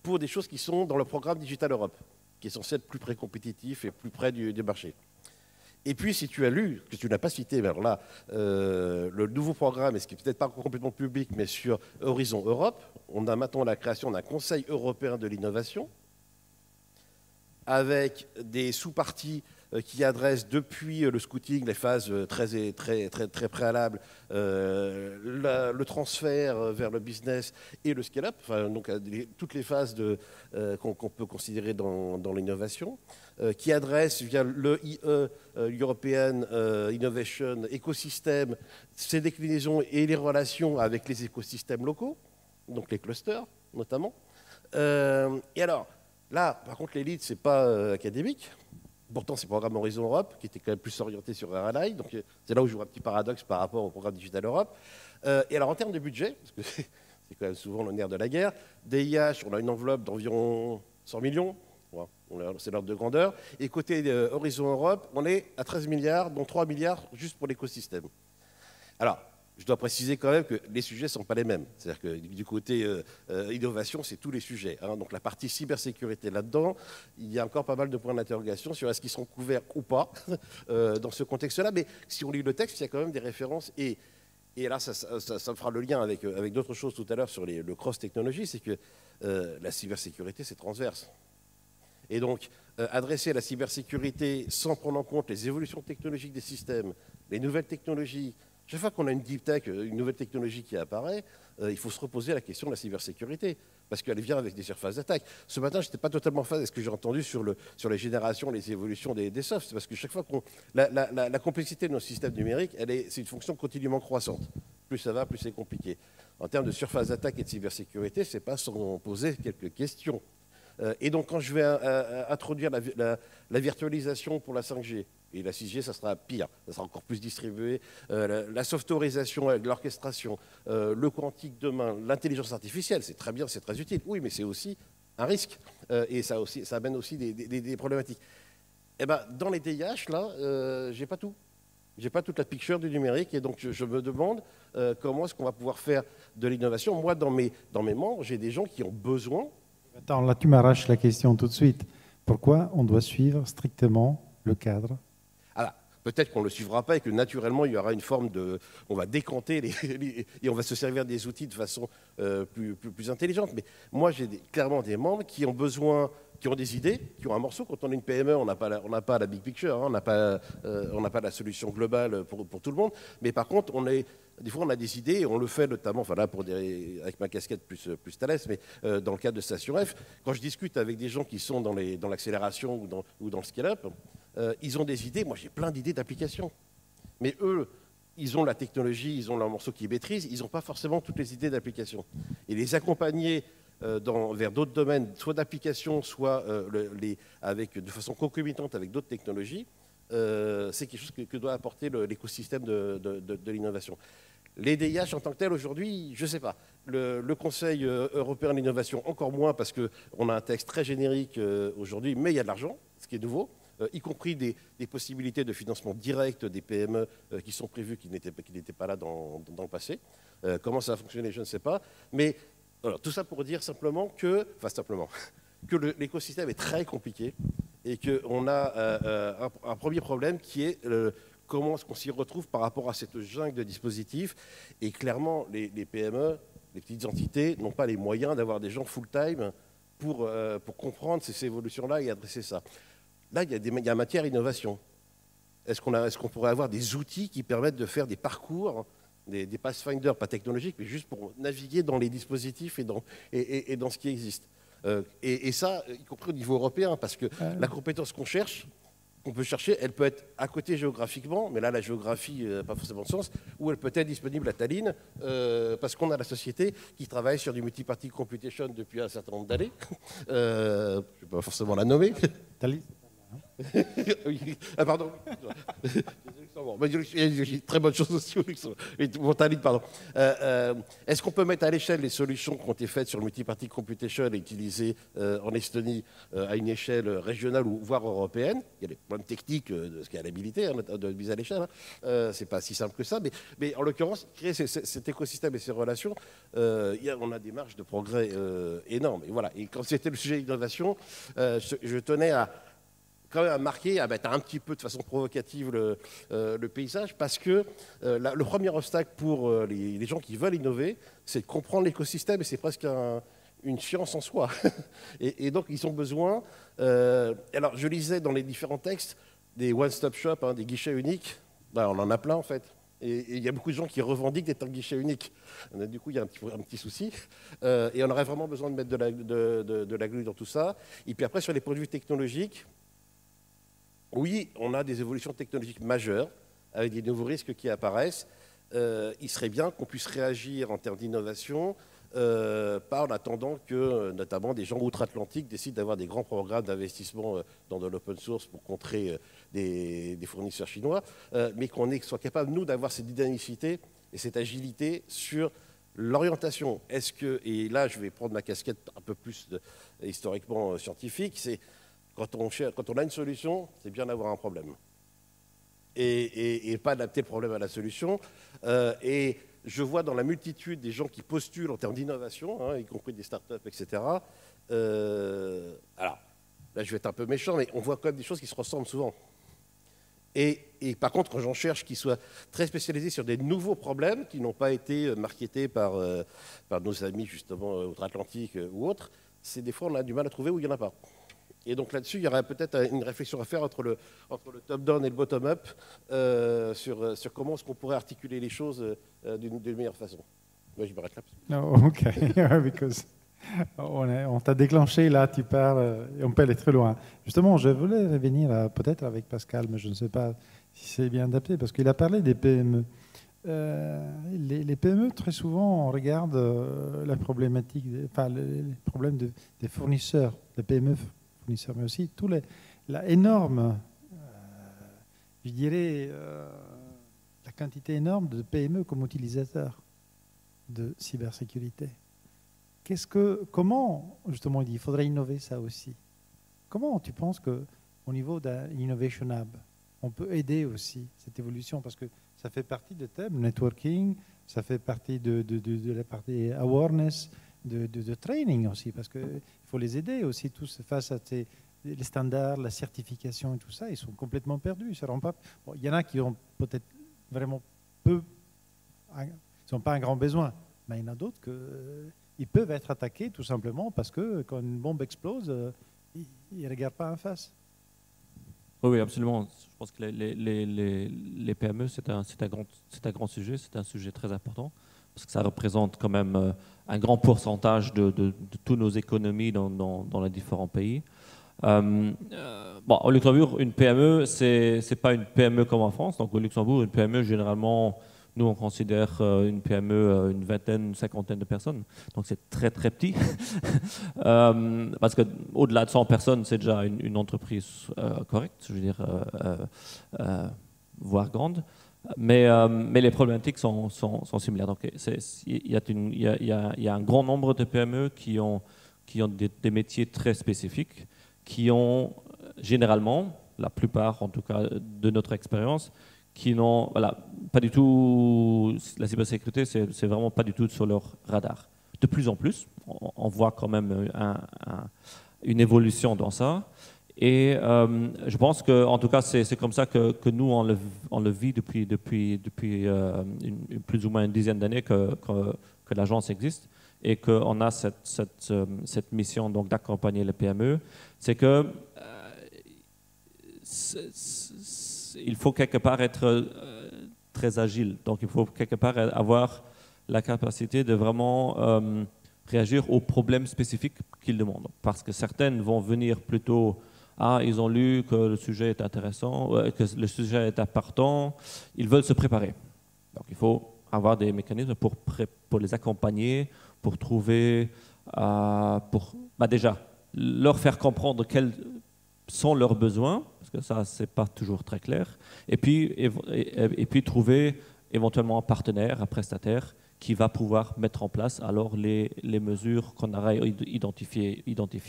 pour des choses qui sont dans le programme Digital Europe, qui est censé être plus près compétitif et plus près du marché. Et puis, si tu as lu, que tu n'as pas cité, mais alors là, le nouveau programme, et ce qui n'est peut-être pas complètement public, mais sur Horizon Europe, on a maintenant la création d'un Conseil européen de l'innovation, avec des sous-parties qui adressent depuis le scouting, les phases très préalables, le transfert vers le business et le scale-up, enfin, donc toutes les phases qu'on peut considérer dans l'innovation, qui adressent via le IE, European Innovation Ecosystem, ses déclinaisons et les relations avec les écosystèmes locaux, donc les clusters notamment. Et alors, là, par contre, les leads, ce n'est pas académique. Pourtant, c'est le programme Horizon Europe, qui était quand même plus orienté sur RLI. Donc, c'est là où je vois un petit paradoxe par rapport au programme Digital Europe. Et alors, en termes de budget, parce que c'est quand même souvent le nerf de la guerre, DIH, on a une enveloppe d'environ 100 millions. C'est l'ordre de grandeur. Et côté Horizon Europe, on est à 13 milliards, dont 3 milliards juste pour l'écosystème. Alors, je dois préciser quand même que les sujets ne sont pas les mêmes. C'est-à-dire que du côté innovation, c'est tous les sujets. Hein. Donc la partie cybersécurité là-dedans, il y a encore pas mal de points d'interrogation sur est-ce qu'ils sont couverts ou pas dans ce contexte-là. Mais si on lit le texte, il y a quand même des références. Et là, ça me fera le lien avec d'autres choses tout à l'heure sur le cross-technologie, c'est que la cybersécurité, c'est transverse. Et donc, adresser la cybersécurité sans prendre en compte les évolutions technologiques des systèmes, les nouvelles technologies. Chaque fois qu'on a une deep tech, une nouvelle technologie qui apparaît, il faut se reposer la question de la cybersécurité, parce qu'elle vient avec des surfaces d'attaque. Ce matin, je n'étais pas totalement fan de ce que j'ai entendu sur les générations, les évolutions des softs, parce que chaque fois la complexité de nos systèmes numériques, c'est une fonction continuellement croissante. Plus ça va, plus c'est compliqué. En termes de surface d'attaque et de cybersécurité, ce n'est pas sans poser quelques questions. Et donc, quand je vais introduire la virtualisation pour la 5G, et la 6G, ça sera pire, ça sera encore plus distribué, la softwareisation avec l'orchestration, le quantique demain, l'intelligence artificielle, c'est très bien, c'est très utile, oui, mais c'est aussi un risque, et ça amène aussi des problématiques. Et ben, dans les DIH, là, j'ai pas tout. J'ai pas toute la picture du numérique, et donc je me demande comment est-ce qu'on va pouvoir faire de l'innovation. Moi, dans mes membres, j'ai des gens qui ont besoin... Attends, là tu m'arraches la question tout de suite. Pourquoi on doit suivre strictement le cadre? Alors, peut-être qu'on ne le suivra pas et que naturellement il y aura une forme de... On va décanter et on va se servir des outils de façon plus intelligente. Mais moi j'ai clairement des membres qui ont besoin, qui ont des idées, qui ont un morceau. Quand on est une PME, on n'a pas la big picture, hein, on n'a pas la solution globale pour tout le monde. Mais par contre, des fois, on a des idées et on le fait notamment, enfin là, avec ma casquette plus Thales, mais dans le cadre de Station F, quand je discute avec des gens qui sont dans l'accélération ou dans le scale-up, ils ont des idées. Moi, j'ai plein d'idées d'applications. Mais eux, ils ont la technologie, ils ont leur morceau qu'ils maîtrisent, ils n'ont pas forcément toutes les idées d'application. Et les accompagner vers d'autres domaines, soit d'application, soit de façon concomitante avec d'autres technologies, c'est quelque chose que doit apporter l'écosystème de l'innovation. Les DIH en tant que tel, aujourd'hui, je ne sais pas. Le Conseil européen de l'innovation, encore moins, parce qu'on a un texte très générique aujourd'hui, mais il y a de l'argent, ce qui est nouveau, y compris des possibilités de financement direct des PME qui sont prévues, qui n'étaient pas là dans le passé. Comment ça va fonctionner, je ne sais pas. Mais alors, tout ça pour dire simplement que l'écosystème est très compliqué et qu'on a un premier problème qui est comment est-ce qu'on s'y retrouve par rapport à cette jungle de dispositifs. Et clairement, les PME, les petites entités, n'ont pas les moyens d'avoir des gens full-time pour comprendre ces évolutions-là et adresser ça. Là, il y a matière à innovation. Est-ce qu'on pourrait avoir des outils qui permettent de faire des parcours, des pathfinders, pas technologiques, mais juste pour naviguer dans les dispositifs et dans ce qui existe. Et ça, y compris au niveau européen, parce que la compétence qu'on peut chercher, elle peut être à côté géographiquement, mais là, la géographie n'a pas forcément de sens, ou elle peut être disponible à Tallinn, parce qu'on a la société qui travaille sur du multi-party computation depuis un certain nombre d'années. Je ne vais pas forcément la nommer. Tallinn. Ah, pardon. Très bonne chose aussi au Luxembourg. Pardon. Est-ce qu'on peut mettre à l'échelle les solutions qui ont été faites sur le multi-party computation et utilisées en Estonie à une échelle régionale ou voire européenne? Il y a des problèmes techniques de scalabilité de mise à l'échelle. C'est pas si simple que ça, mais en l'occurrence, créer cet écosystème et ces relations, on a des marges de progrès énormes. Et voilà. Et quand c'était le sujet d'innovation, je tenais quand même à marquer, à mettre un petit peu de façon provocative le paysage, parce que le premier obstacle pour les gens qui veulent innover, c'est de comprendre l'écosystème, et c'est presque une science en soi. et donc, ils ont besoin... alors, je lisais dans les différents textes des one-stop shops, des guichets uniques. Ben, on en a plein, en fait. Et il y a beaucoup de gens qui revendiquent d'être un guichet unique. Du coup, il y a un petit souci. Et on aurait vraiment besoin de mettre de la glu dans tout ça. Et puis après, sur les produits technologiques, oui, on a des évolutions technologiques majeures, avec des nouveaux risques qui apparaissent. Il serait bien qu'on puisse réagir en termes d'innovation, pas en attendant que, notamment, des gens outre-Atlantique décident d'avoir des grands programmes d'investissement dans de l'open source pour contrer des fournisseurs chinois, mais qu'on soit capable, nous, d'avoir cette dynamicité et cette agilité sur l'orientation. Et là, je vais prendre ma casquette un peu plus historiquement scientifique, c'est quand on a une solution, c'est bien d'avoir un problème. Et pas adapter le problème à la solution. Et je vois dans la multitude des gens qui postulent en termes d'innovation, y compris des startups, etc. Alors, là, je vais être un peu méchant, mais on voit quand même des choses qui se ressemblent souvent. Et par contre, quand j'en cherche qui soient très spécialisés sur des nouveaux problèmes qui n'ont pas été marketés par nos amis, justement, outre-Atlantique ou autres, c'est des fois, on a du mal à trouver où il n'y en a pas. Et donc là-dessus, il y aurait peut-être une réflexion à faire entre le top-down et le bottom-up sur comment est-ce qu'on pourrait articuler les choses d'une meilleure façon. Moi, je m'arrête là. No, OK. Because on t'a déclenché, là, tu parles, et on peut aller très loin. Justement, je voulais revenir peut-être avec Pascal, mais je ne sais pas si c'est bien adapté, parce qu'il a parlé des PME. Les PME, très souvent, on regarde la problématique, les problèmes des fournisseurs, des PME fournisseurs, mais aussi la énorme, je dirais, la quantité énorme de PME comme utilisateurs de cybersécurité. Comment, justement, il faudrait innover ça aussi. Comment tu penses qu'au niveau d'un Innovation Hub, on peut aider aussi cette évolution? Parce que ça fait partie des thèmes, networking, ça fait partie de la partie awareness, de training aussi, parce qu'il faut les aider aussi tous face à les standards, la certification et tout ça, ils sont complètement perdus. Il y en a qui ont peut-être vraiment ils n'ont pas un grand besoin, mais il y en a d'autres qui peuvent être attaqués tout simplement parce que quand une bombe explose, ils ne regardent pas en face. Oui, absolument. Je pense que les PME, c'est un grand sujet, c'est un sujet très important, parce que ça représente quand même un grand pourcentage de toutes nos économies dans les différents pays. Bon, au Luxembourg, une PME, c'est pas une PME comme en France. Donc au Luxembourg, une PME, généralement, nous on considère une PME une vingtaine, une cinquantaine de personnes. Donc c'est très très petit. Parce qu'au-delà de 100 personnes, c'est déjà une entreprise correcte, je veux dire, voire grande. Mais les problématiques sont similaires. Donc il y a un grand nombre de PME qui ont des métiers très spécifiques, qui ont généralement, la plupart en tout cas de notre expérience, qui n'ont pas du tout, la cybersécurité, c'est vraiment pas du tout sur leur radar. De plus en plus, on voit quand même une évolution dans ça. Et je pense que, en tout cas, c'est comme ça que nous on le vit depuis plus ou moins une dizaine d'années que l'agence existe et qu'on a cette mission donc d'accompagner les PME. C'est que il faut quelque part être très agile. Donc il faut quelque part avoir la capacité de vraiment réagir aux problèmes spécifiques qu'ils demandent. Parce que certaines vont venir plutôt, ils ont lu que le sujet est intéressant, que le sujet est important, ils veulent se préparer. Donc il faut avoir des mécanismes pour les accompagner, pour trouver, déjà, leur faire comprendre quels sont leurs besoins, parce que ça, c'est pas toujours très clair, et puis trouver éventuellement un partenaire, un prestataire, qui va pouvoir mettre en place alors les mesures qu'on aura identifiées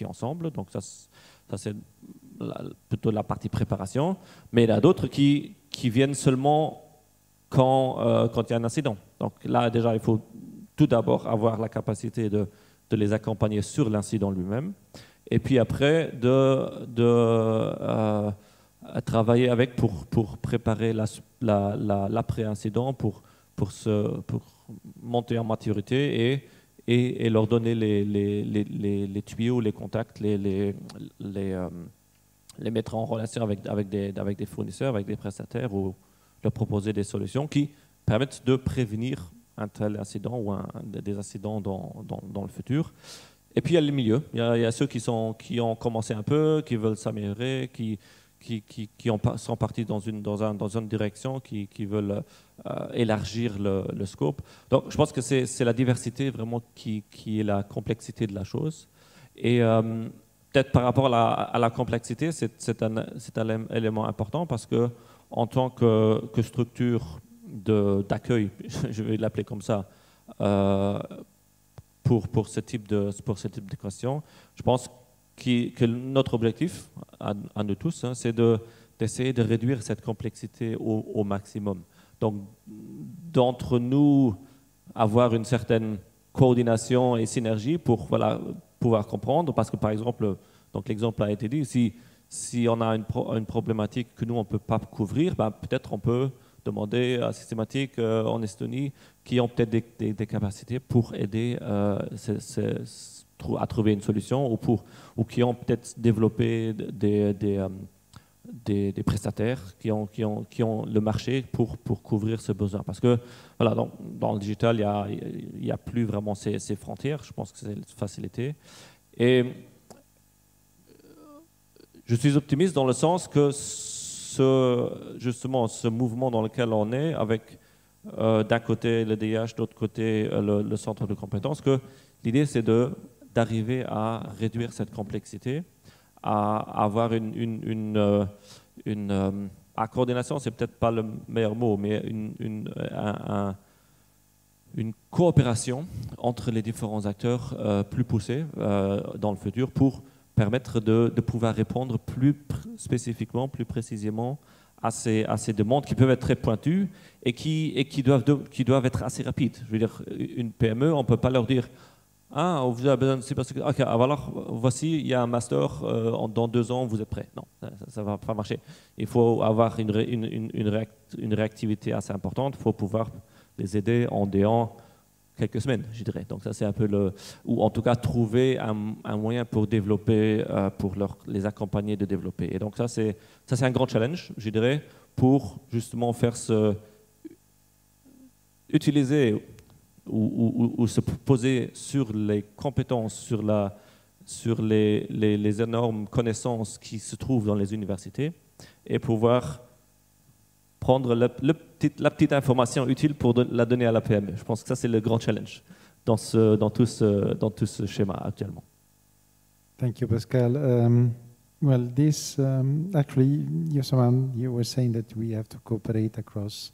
ensemble. Donc ça c'est plutôt la partie préparation. Mais il y en a d'autres qui viennent seulement quand il y a un incident. Donc là, déjà, il faut tout d'abord avoir la capacité de les accompagner sur l'incident lui-même. Et puis après, de travailler avec pour préparer l'après-incident, pour monter en maturité et leur donner les tuyaux, les contacts, les mettre en relation avec des fournisseurs, avec des prestataires, ou leur proposer des solutions qui permettent de prévenir un tel incident ou des incidents dans le futur. Et puis il y a le milieu, il y a ceux qui ont commencé un peu, qui veulent s'améliorer, qui sont partis dans une direction, qui veulent élargir le scope. Donc je pense que c'est la diversité vraiment qui est la complexité de la chose. Et peut-être par rapport à la complexité, c'est un élément important parce que en tant que structure d'accueil, je vais l'appeler comme ça, pour ce type de questions, je pense que notre objectif, à nous tous, c'est d'essayer de réduire cette complexité au maximum. Donc, d'entre nous, avoir une certaine coordination et synergie pour pouvoir comprendre, parce que par exemple, donc l'exemple a été dit, si on a une problématique que nous on ne peut pas couvrir, peut-être on peut demander à Systematic en Estonie qui ont peut-être des capacités pour aider à trouver une solution ou qui ont peut-être développé des prestataires qui ont le marché pour couvrir ce besoin. Parce que voilà, dans le digital, il n'y a plus vraiment ces frontières. Je pense que c'est une facilité. Et je suis optimiste dans le sens que justement ce mouvement dans lequel on est, avec d'un côté le DIH, d'autre côté le centre de compétences, que l'idée c'est d'arriver à réduire cette complexité, à avoir une coordination, c'est peut-être pas le meilleur mot, mais une coopération entre les différents acteurs plus poussée dans le futur pour permettre de pouvoir répondre plus spécifiquement, plus précisément à ces demandes qui peuvent être très pointues et qui doivent être assez rapides. Je veux dire, une PME, on ne peut pas leur dire « Ah, vous avez besoin de cybersécurité. Ok, alors voici, il y a un master, dans 2 ans, vous êtes prêts. » Non, ça ne va pas marcher. Il faut avoir une réactivité assez importante. Il faut pouvoir les aider en déant quelques semaines, je dirais. Donc ça, c'est un peu ou en tout cas trouver un moyen pour développer, pour les accompagner de développer. Et donc ça, c'est un grand challenge, je dirais, pour justement faire utiliser ou se poser sur les compétences, sur les énormes connaissances qui se trouvent dans les universités et pouvoir prendre la petite information utile pour la donner à la PME. Je pense que ça, c'est le grand challenge dans tout ce schéma actuellement. Thank you, Pascal. Well, this actually, you were saying that we have to cooperate across,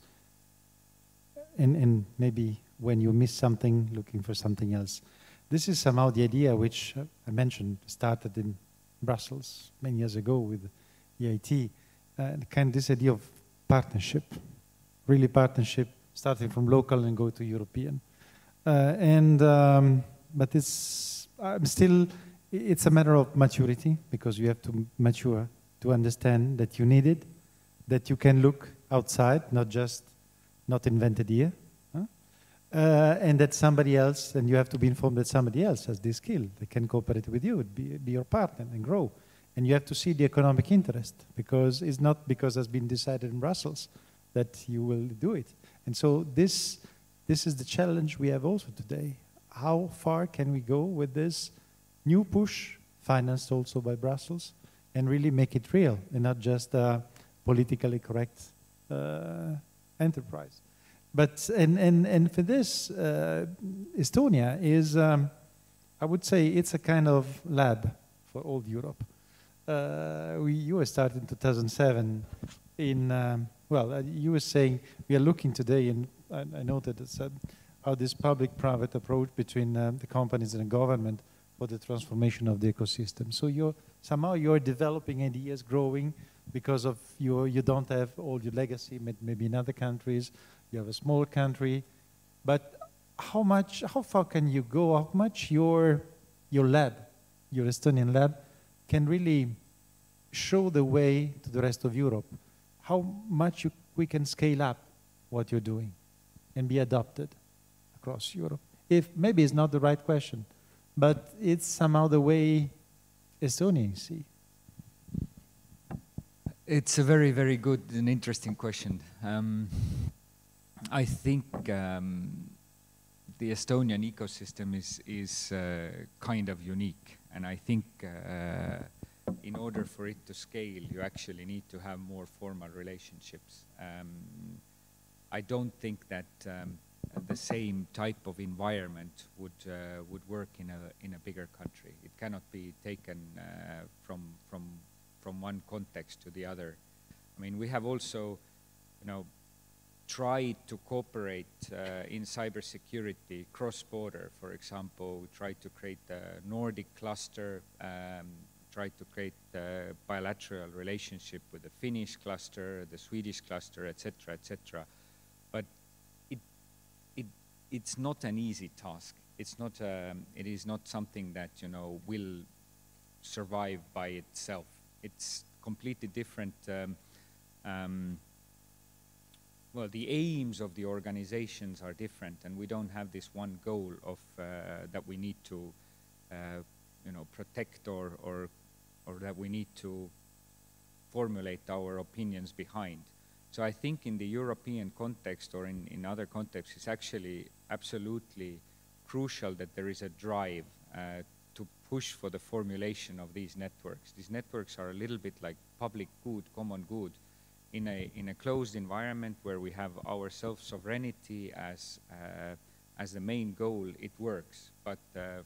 and maybe when you miss something, looking for something else. This is somehow the idea which I mentioned started in Brussels many years ago with EIT, this idea of partnership, really partnership, starting from local and go to European. But it's a matter of maturity, because you have to mature to understand that you need it, that you can look outside, not invented here, and that somebody else, and you have to be informed that somebody else has this skill, that can cooperate with you, be your partner and grow. And you have to see the economic interest, because it's not because it's been decided in Brussels that you will do it. And so this is the challenge we have also today. How far can we go with this new push, financed also by Brussels, and really make it real and not just a politically correct enterprise? But and for this, Estonia is, I would say, it's a kind of lab for all Europe. You were started in 2007 in, you were saying we are looking today, and I noted that how this public-private approach between the companies and the government for the transformation of the ecosystem. So somehow you're developing ideas, growing, because of you don't have all your legacy, maybe in other countries. You have a small country, but how far can you go? How much your lab, your Estonian lab, can really show the way to the rest of Europe? How much we can scale up what you're doing and be adopted across Europe? If maybe it's not the right question, but it's somehow the way Estonians see. It's a very, very good and interesting question. I think the Estonian ecosystem is kind of unique, and I think in order for it to scale, you actually need to have more formal relationships. I don't think that the same type of environment would work in a bigger country. It cannot be taken from one context to the other. I mean, we have also, tried to cooperate in cybersecurity cross-border. For example, we tried to create a Nordic cluster, tried to create a bilateral relationship with the Finnish cluster, the Swedish cluster, etc., etc. But it's not an easy task. It is not something that will survive by itself. It's completely different. Well, the aims of the organizations are different, and we don't have this one goal of that we need to, protect or that we need to formulate our opinions behind. So I think in the European context or in other contexts, it's actually absolutely crucial that there is a drive to push for the formulation of these networks. These networks are a little bit like public good, common good, in a closed environment where we have our self-sovereignty as the main goal. It works, but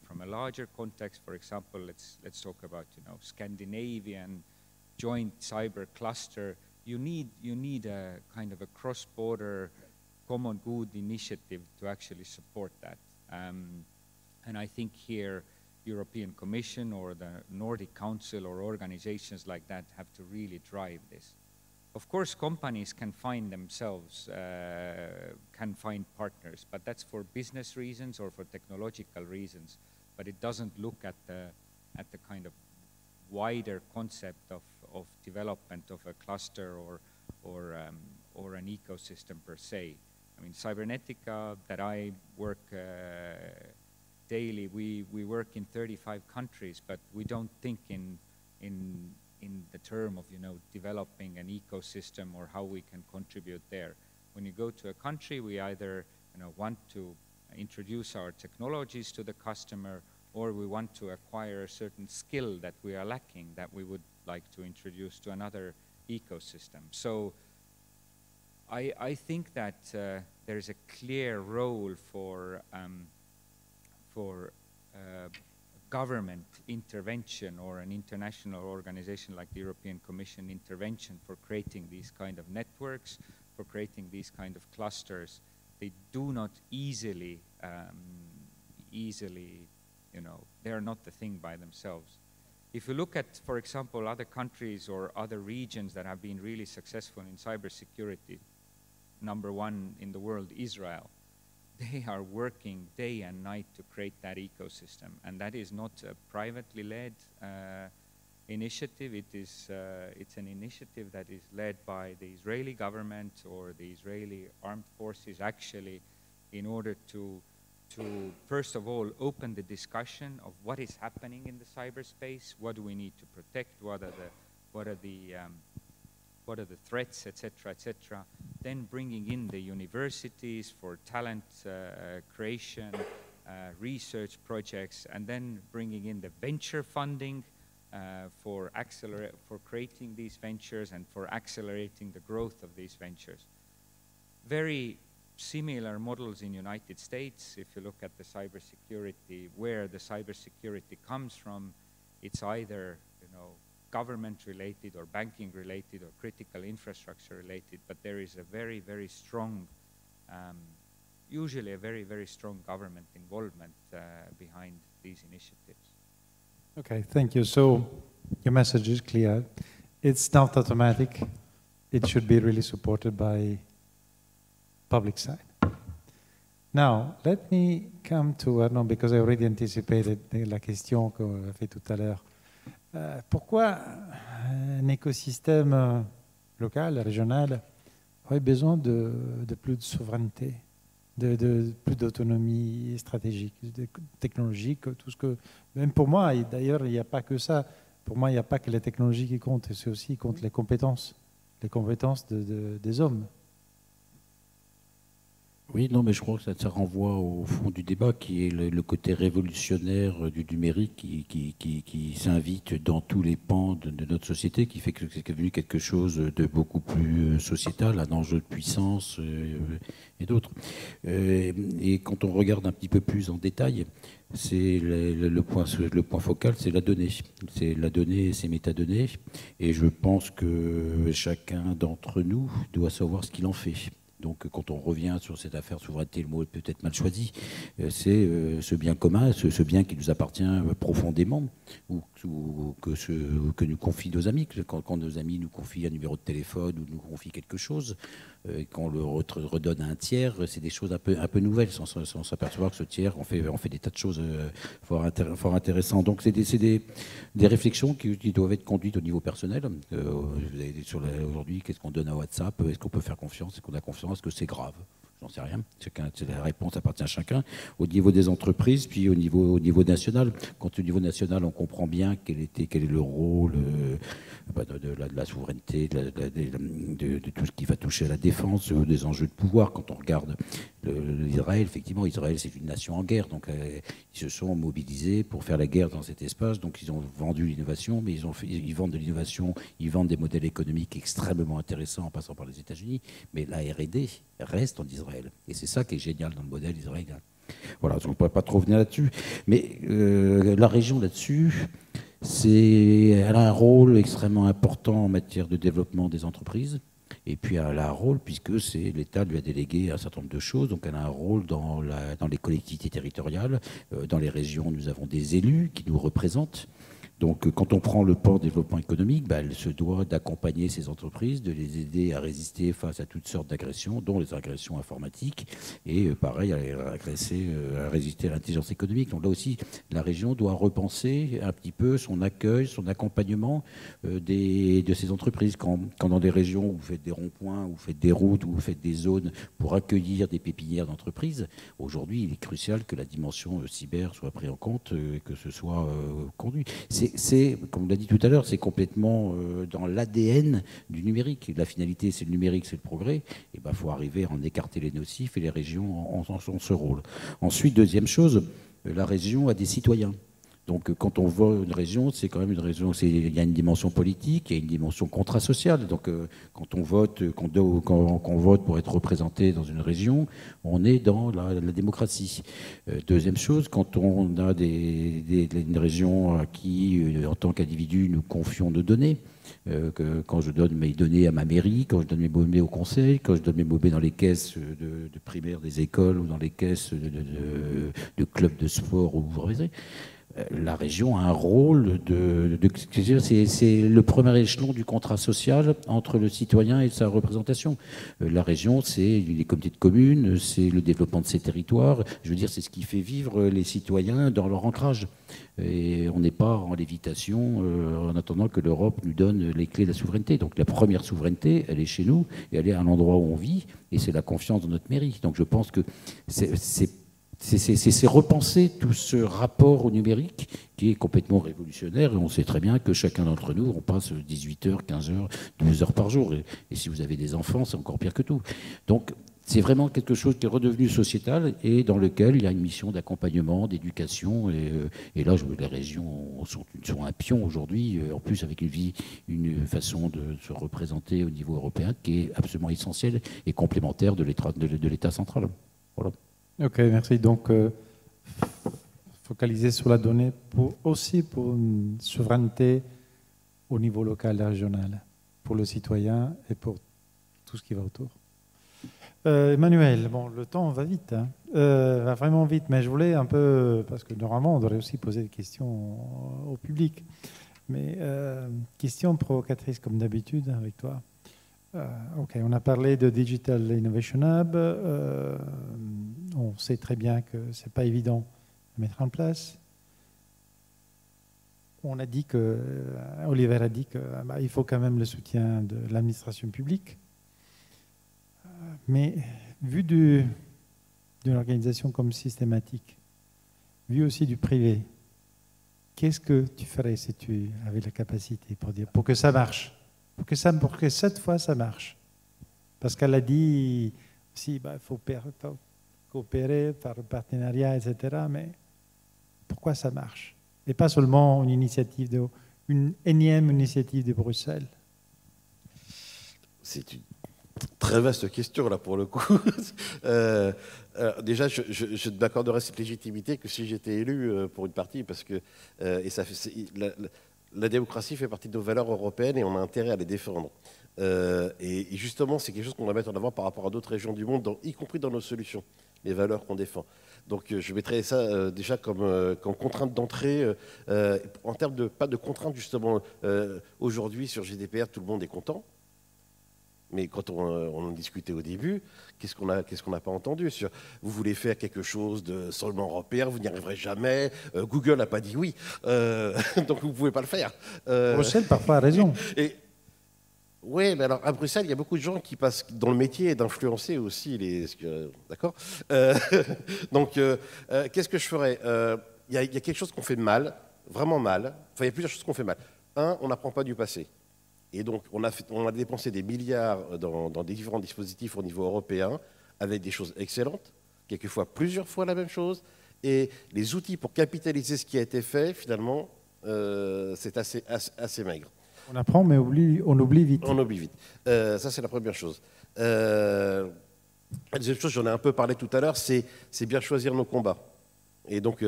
from a larger context, for example, let's talk about Scandinavian joint cyber cluster. You need a kind of a cross-border common good initiative to actually support that. And I think here, European Commission or the Nordic Council or organizations like that have to really drive this. Of course, companies can find themselves, can find partners, but that's for business reasons or for technological reasons. But it doesn't look at the kind of wider concept of development of a cluster or an ecosystem per se. I mean, Cybernetica, that I work daily, we work in 35 countries, but we don't think in the term of developing an ecosystem or how we can contribute there. When you go to a country, we either want to introduce our technologies to the customer, or we want to acquire a certain skill that we are lacking that we would like to introduce to another ecosystem. So I think that there is a clear role for government intervention or an international organization like the European Commission intervention for creating these kind of networks, for creating these kind of clusters. They do not easily, you know, they are not the thing by themselves. If you look at, for example, other countries or other regions that have been really successful in cybersecurity, #1 in the world, Israel, they are working day and night to create that ecosystem. And that is not a privately led initiative. It's an initiative that is led by the Israeli government or the Israeli armed forces, actually, in order to first of all open the discussion of what is happening in the cyberspace, what do we need to protect, what are the threats, etc., etc. Then bringing in the universities for talent creation, research projects, and then bringing in the venture funding for creating these ventures and for accelerating the growth of these ventures. Very similar models in United States. If you look at the cybersecurity, where the cybersecurity comes from, it's either, you know, government related or banking related or critical infrastructure related, but there is a very, very strong, usually a very, very strong government involvement behind these initiatives. Okay, thank you. So your message is clear. It's not automatic. It should be really supported by public side. Now, let me come to, no, because I already anticipated la question qu'on a fait tout à l'heure. Pourquoi un écosystème local, régional, aurait besoin de plus de souveraineté, de plus d'autonomie stratégique, technologique, tout ce que... Même pour moi, et d'ailleurs, il n'y a pas que ça. Pour moi, il n'y a pas que la technologie qui compte, c'est aussi compte les compétences des hommes. Oui, non, mais je crois que ça renvoie au fond du débat, qui est le côté révolutionnaire du numérique qui s'invite dans tous les pans de notre société, qui fait que c'est devenu quelque chose de beaucoup plus sociétal, un enjeu de puissance et d'autres. Et quand on regarde un petit peu plus en détail, c'est le point focal, c'est la donnée. C'est la donnée et ses métadonnées. Et je pense que chacun d'entre nous doit savoir ce qu'il en fait. Donc quand on revient sur cette affaire souveraineté, le mot est peut-être mal choisi, c'est ce bien commun, ce bien qui nous appartient profondément, ou que nous confient nos amis. Quand nos amis nous confient un numéro de téléphone ou nous confient quelque chose, qu'on le redonne à un tiers, c'est des choses un peu nouvelles, sans s'apercevoir que ce tiers on fait des tas de choses fort intéressantes. Donc c'est des réflexions qui doivent être conduites au niveau personnel. Aujourd'hui, qu'est-ce qu'on donne à WhatsApp? Est-ce qu'on peut faire confiance? Est-ce qu'on a confiance? Est-ce que c'est grave? J'en sais rien. La réponse appartient à chacun. Au niveau des entreprises, puis au niveau national. Quand au niveau national, on comprend bien quel est le rôle de la souveraineté, de tout ce qui va toucher à la défense, des enjeux de pouvoir. Quand on regarde l'Israël, effectivement, Israël, c'est une nation en guerre. Donc, ils se sont mobilisés pour faire la guerre dans cet espace. Donc, ils ont vendu l'innovation, mais ils vendent de l'innovation, ils vendent des modèles économiques extrêmement intéressants en passant par les États-Unis. Mais la R&D reste en Israël. Et c'est ça qui est génial dans le modèle israélien. Voilà, je ne pourrais pas trop revenir là-dessus. Mais la région là-dessus, elle a un rôle extrêmement important en matière de développement des entreprises. Et puis elle a un rôle, puisque l'État lui a délégué un certain nombre de choses. Donc elle a un rôle dans les collectivités territoriales. Dans les régions, nous avons des élus qui nous représentent. Donc, quand on prend le pan développement économique, elle se doit d'accompagner ces entreprises, de les aider à résister face à toutes sortes d'agressions, dont les agressions informatiques, et pareil, à résister à l'intelligence économique. Donc là aussi, la région doit repenser un petit peu son accueil, son accompagnement de ces entreprises. Quand dans des régions où vous faites des ronds-points, où vous faites des routes, où vous faites des zones pour accueillir des pépinières d'entreprises, aujourd'hui, il est crucial que la dimension cyber soit prise en compte et que ce soit conduit. Comme on l'a dit tout à l'heure, c'est complètement dans l'ADN du numérique. La finalité, c'est le numérique, c'est le progrès. Et il faut arriver à en écarter les nocifs, et les régions en ont ce rôle. Ensuite, deuxième chose, la région a des citoyens. Donc quand on voit une région, c'est quand même une région, il y a une dimension politique, il y a une dimension contrat-sociale. Donc quand on vote, quand on vote pour être représenté dans une région, on est dans la démocratie. Deuxième chose, quand on a une région à qui, en tant qu'individu, nous confions nos données, quand je donne mes données à ma mairie, quand je donne mes données au conseil, quand je donne mes données dans les caisses de primaire des écoles ou dans les caisses de clubs de sport, ou vous voyez, la région a un rôle c'est le premier échelon du contrat social entre le citoyen et sa représentation. La région, c'est les comités de communes, c'est le développement de ces territoires. Je veux dire, c'est ce qui fait vivre les citoyens dans leur ancrage. Et on n'est pas en lévitation en attendant que l'Europe nous donne les clés de la souveraineté. Donc la première souveraineté, elle est chez nous et elle est à l'endroit où on vit, et c'est la confiance dans notre mairie. Donc je pense que c'est repenser tout ce rapport au numérique qui est complètement révolutionnaire, et on sait très bien que chacun d'entre nous, on passe 18 heures, 15 heures, 12 heures par jour, et si vous avez des enfants, c'est encore pire que tout. Donc c'est vraiment quelque chose qui est redevenu sociétal et dans lequel il y a une mission d'accompagnement, d'éducation, et là les régions sont un pion aujourd'hui, en plus avec une façon de se représenter au niveau européen qui est absolument essentielle et complémentaire de l'État central. Voilà. Ok, merci. Donc, focaliser sur la donnée aussi pour une souveraineté au niveau local et régional, pour le citoyen et pour tout ce qui va autour. Emmanuel, bon, le temps va vite, hein. Va vraiment vite, mais je voulais un peu, parce que normalement on devrait aussi poser des questions au public, mais question provocatrice comme d'habitude avec toi. Ok, on a parlé de Digital Innovation Hub. On sait très bien que ce n'est pas évident à mettre en place. On a dit que, Oliver a dit qu'il faut quand même le soutien de l'administration publique. Mais vu d'une organisation comme Systématique, vu aussi du privé, qu'est-ce que tu ferais si tu avais la capacité pour que ça marche? Pour que cette fois, ça marche. Parce qu'elle a dit, si, il faut coopérer, faire un partenariat, etc. Mais pourquoi ça marche? Et pas seulement une énième initiative de Bruxelles. C'est une très vaste question, là, pour le coup. Déjà, je m'accorderais cette légitimité que si j'étais élu pour une partie, parce que la démocratie fait partie de nos valeurs européennes et on a intérêt à les défendre. Et justement, c'est quelque chose qu'on va mettre en avant par rapport à d'autres régions du monde, y compris dans nos solutions, les valeurs qu'on défend. Donc je mettrais ça déjà comme contrainte d'entrée, en termes de, pas de contrainte justement, aujourd'hui sur GDPR, tout le monde est content. Mais quand on en discutait au début, qu'est-ce qu'on n'a pas entendu sur vous voulez faire quelque chose de seulement européen, vous n'y arriverez jamais. Google n'a pas dit oui, donc vous ne pouvez pas le faire. Bruxelles parfois a raison. Oui, mais alors à Bruxelles, il y a beaucoup de gens qui passent dans le métier d'influencer aussi d'accord. Donc, qu'est-ce que je ferais? Il y a quelque chose qu'on fait mal, vraiment mal. Enfin, il y a plusieurs choses qu'on fait mal. On n'apprend pas du passé. Et donc, on a dépensé des milliards dans des différents dispositifs au niveau européen, avec des choses excellentes, quelquefois plusieurs fois la même chose. Et les outils pour capitaliser ce qui a été fait, finalement, c'est assez maigre. On apprend, mais on oublie vite. On oublie vite. Ça, c'est la première chose. La deuxième chose, j'en ai un peu parlé tout à l'heure, c'est bien choisir nos combats. Et donc,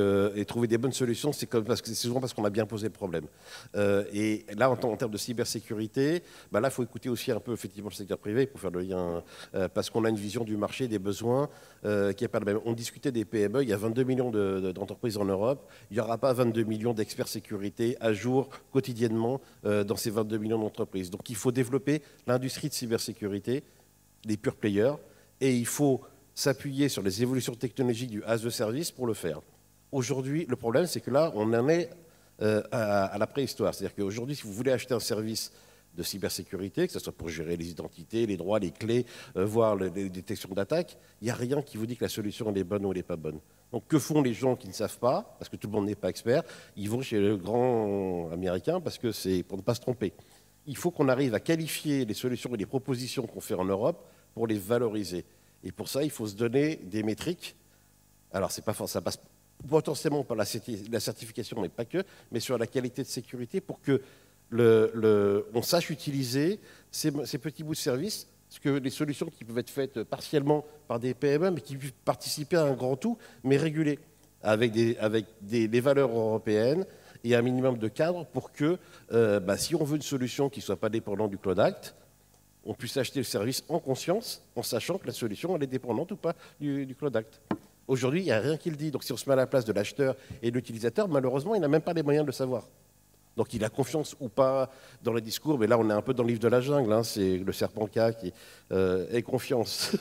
trouver des bonnes solutions, c'est souvent parce qu'on a bien posé le problème. Et là, en termes de cybersécurité, là, il faut écouter aussi un peu effectivement le secteur privé pour faire le lien, parce qu'on a une vision du marché, des besoins qui n'est pas la même. On discutait des PME, il y a 22 millions d'entreprises en Europe, il n'y aura pas 22 millions d'experts sécurité à jour quotidiennement dans ces 22 millions d'entreprises. Donc, il faut développer l'industrie de cybersécurité, les pure players, et il faut s'appuyer sur les évolutions technologiques du as a service pour le faire. Aujourd'hui, le problème, c'est que là, on en est à la préhistoire. C'est-à-dire qu'aujourd'hui, si vous voulez acheter un service de cybersécurité, que ce soit pour gérer les identités, les droits, les clés, voire les détections d'attaque, il n'y a rien qui vous dit que la solution elle est bonne ou elle n'est pas bonne. Donc que font les gens qui ne savent pas, parce que tout le monde n'est pas expert? Ils vont chez le grand américain parce que c'est pour ne pas se tromper. Il faut qu'on arrive à qualifier les solutions et les propositions qu'on fait en Europe pour les valoriser. Et pour ça, il faut se donner des métriques. Alors, ça passe potentiellement par la certification, mais pas que, mais sur la qualité de sécurité pour que on sache utiliser ces petits bouts de service, parce que les solutions qui peuvent être faites partiellement par des PME, mais qui peuvent participer à un grand tout, mais régulé, avec des valeurs européennes et un minimum de cadre pour que, si on veut une solution qui ne soit pas dépendante du Cloud Act, on puisse acheter le service en conscience, en sachant que la solution elle est dépendante ou pas du Cloud Act. Aujourd'hui, il n'y a rien qui le dit. Donc si on se met à la place de l'acheteur et de l'utilisateur, malheureusement, il n'a même pas les moyens de le savoir. Donc il a confiance ou pas dans les discours, mais là on est un peu dans le livre de la jungle, hein, c'est le serpent K qui est confiance.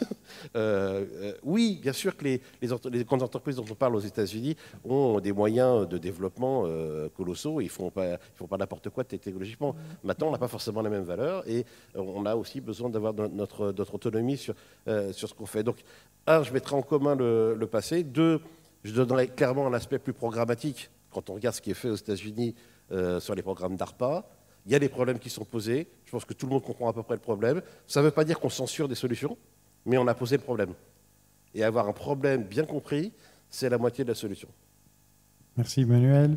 Oui, bien sûr que les grandes entreprises dont on parle aux États-Unis ont des moyens de développement colossaux, ils ne font pas n'importe quoi technologiquement. Maintenant on n'a pas forcément les mêmes valeurs et on a aussi besoin d'avoir notre autonomie sur ce qu'on fait. Donc je mettrai en commun le passé. 2, je donnerai clairement un aspect plus programmatique quand on regarde ce qui est fait aux États-Unis sur les programmes d'ARPA. Il y a des problèmes qui sont posés. Je pense que tout le monde comprend à peu près le problème. Ça ne veut pas dire qu'on censure des solutions, mais on a posé le problème. Et avoir un problème bien compris, c'est la moitié de la solution. Merci Emmanuel.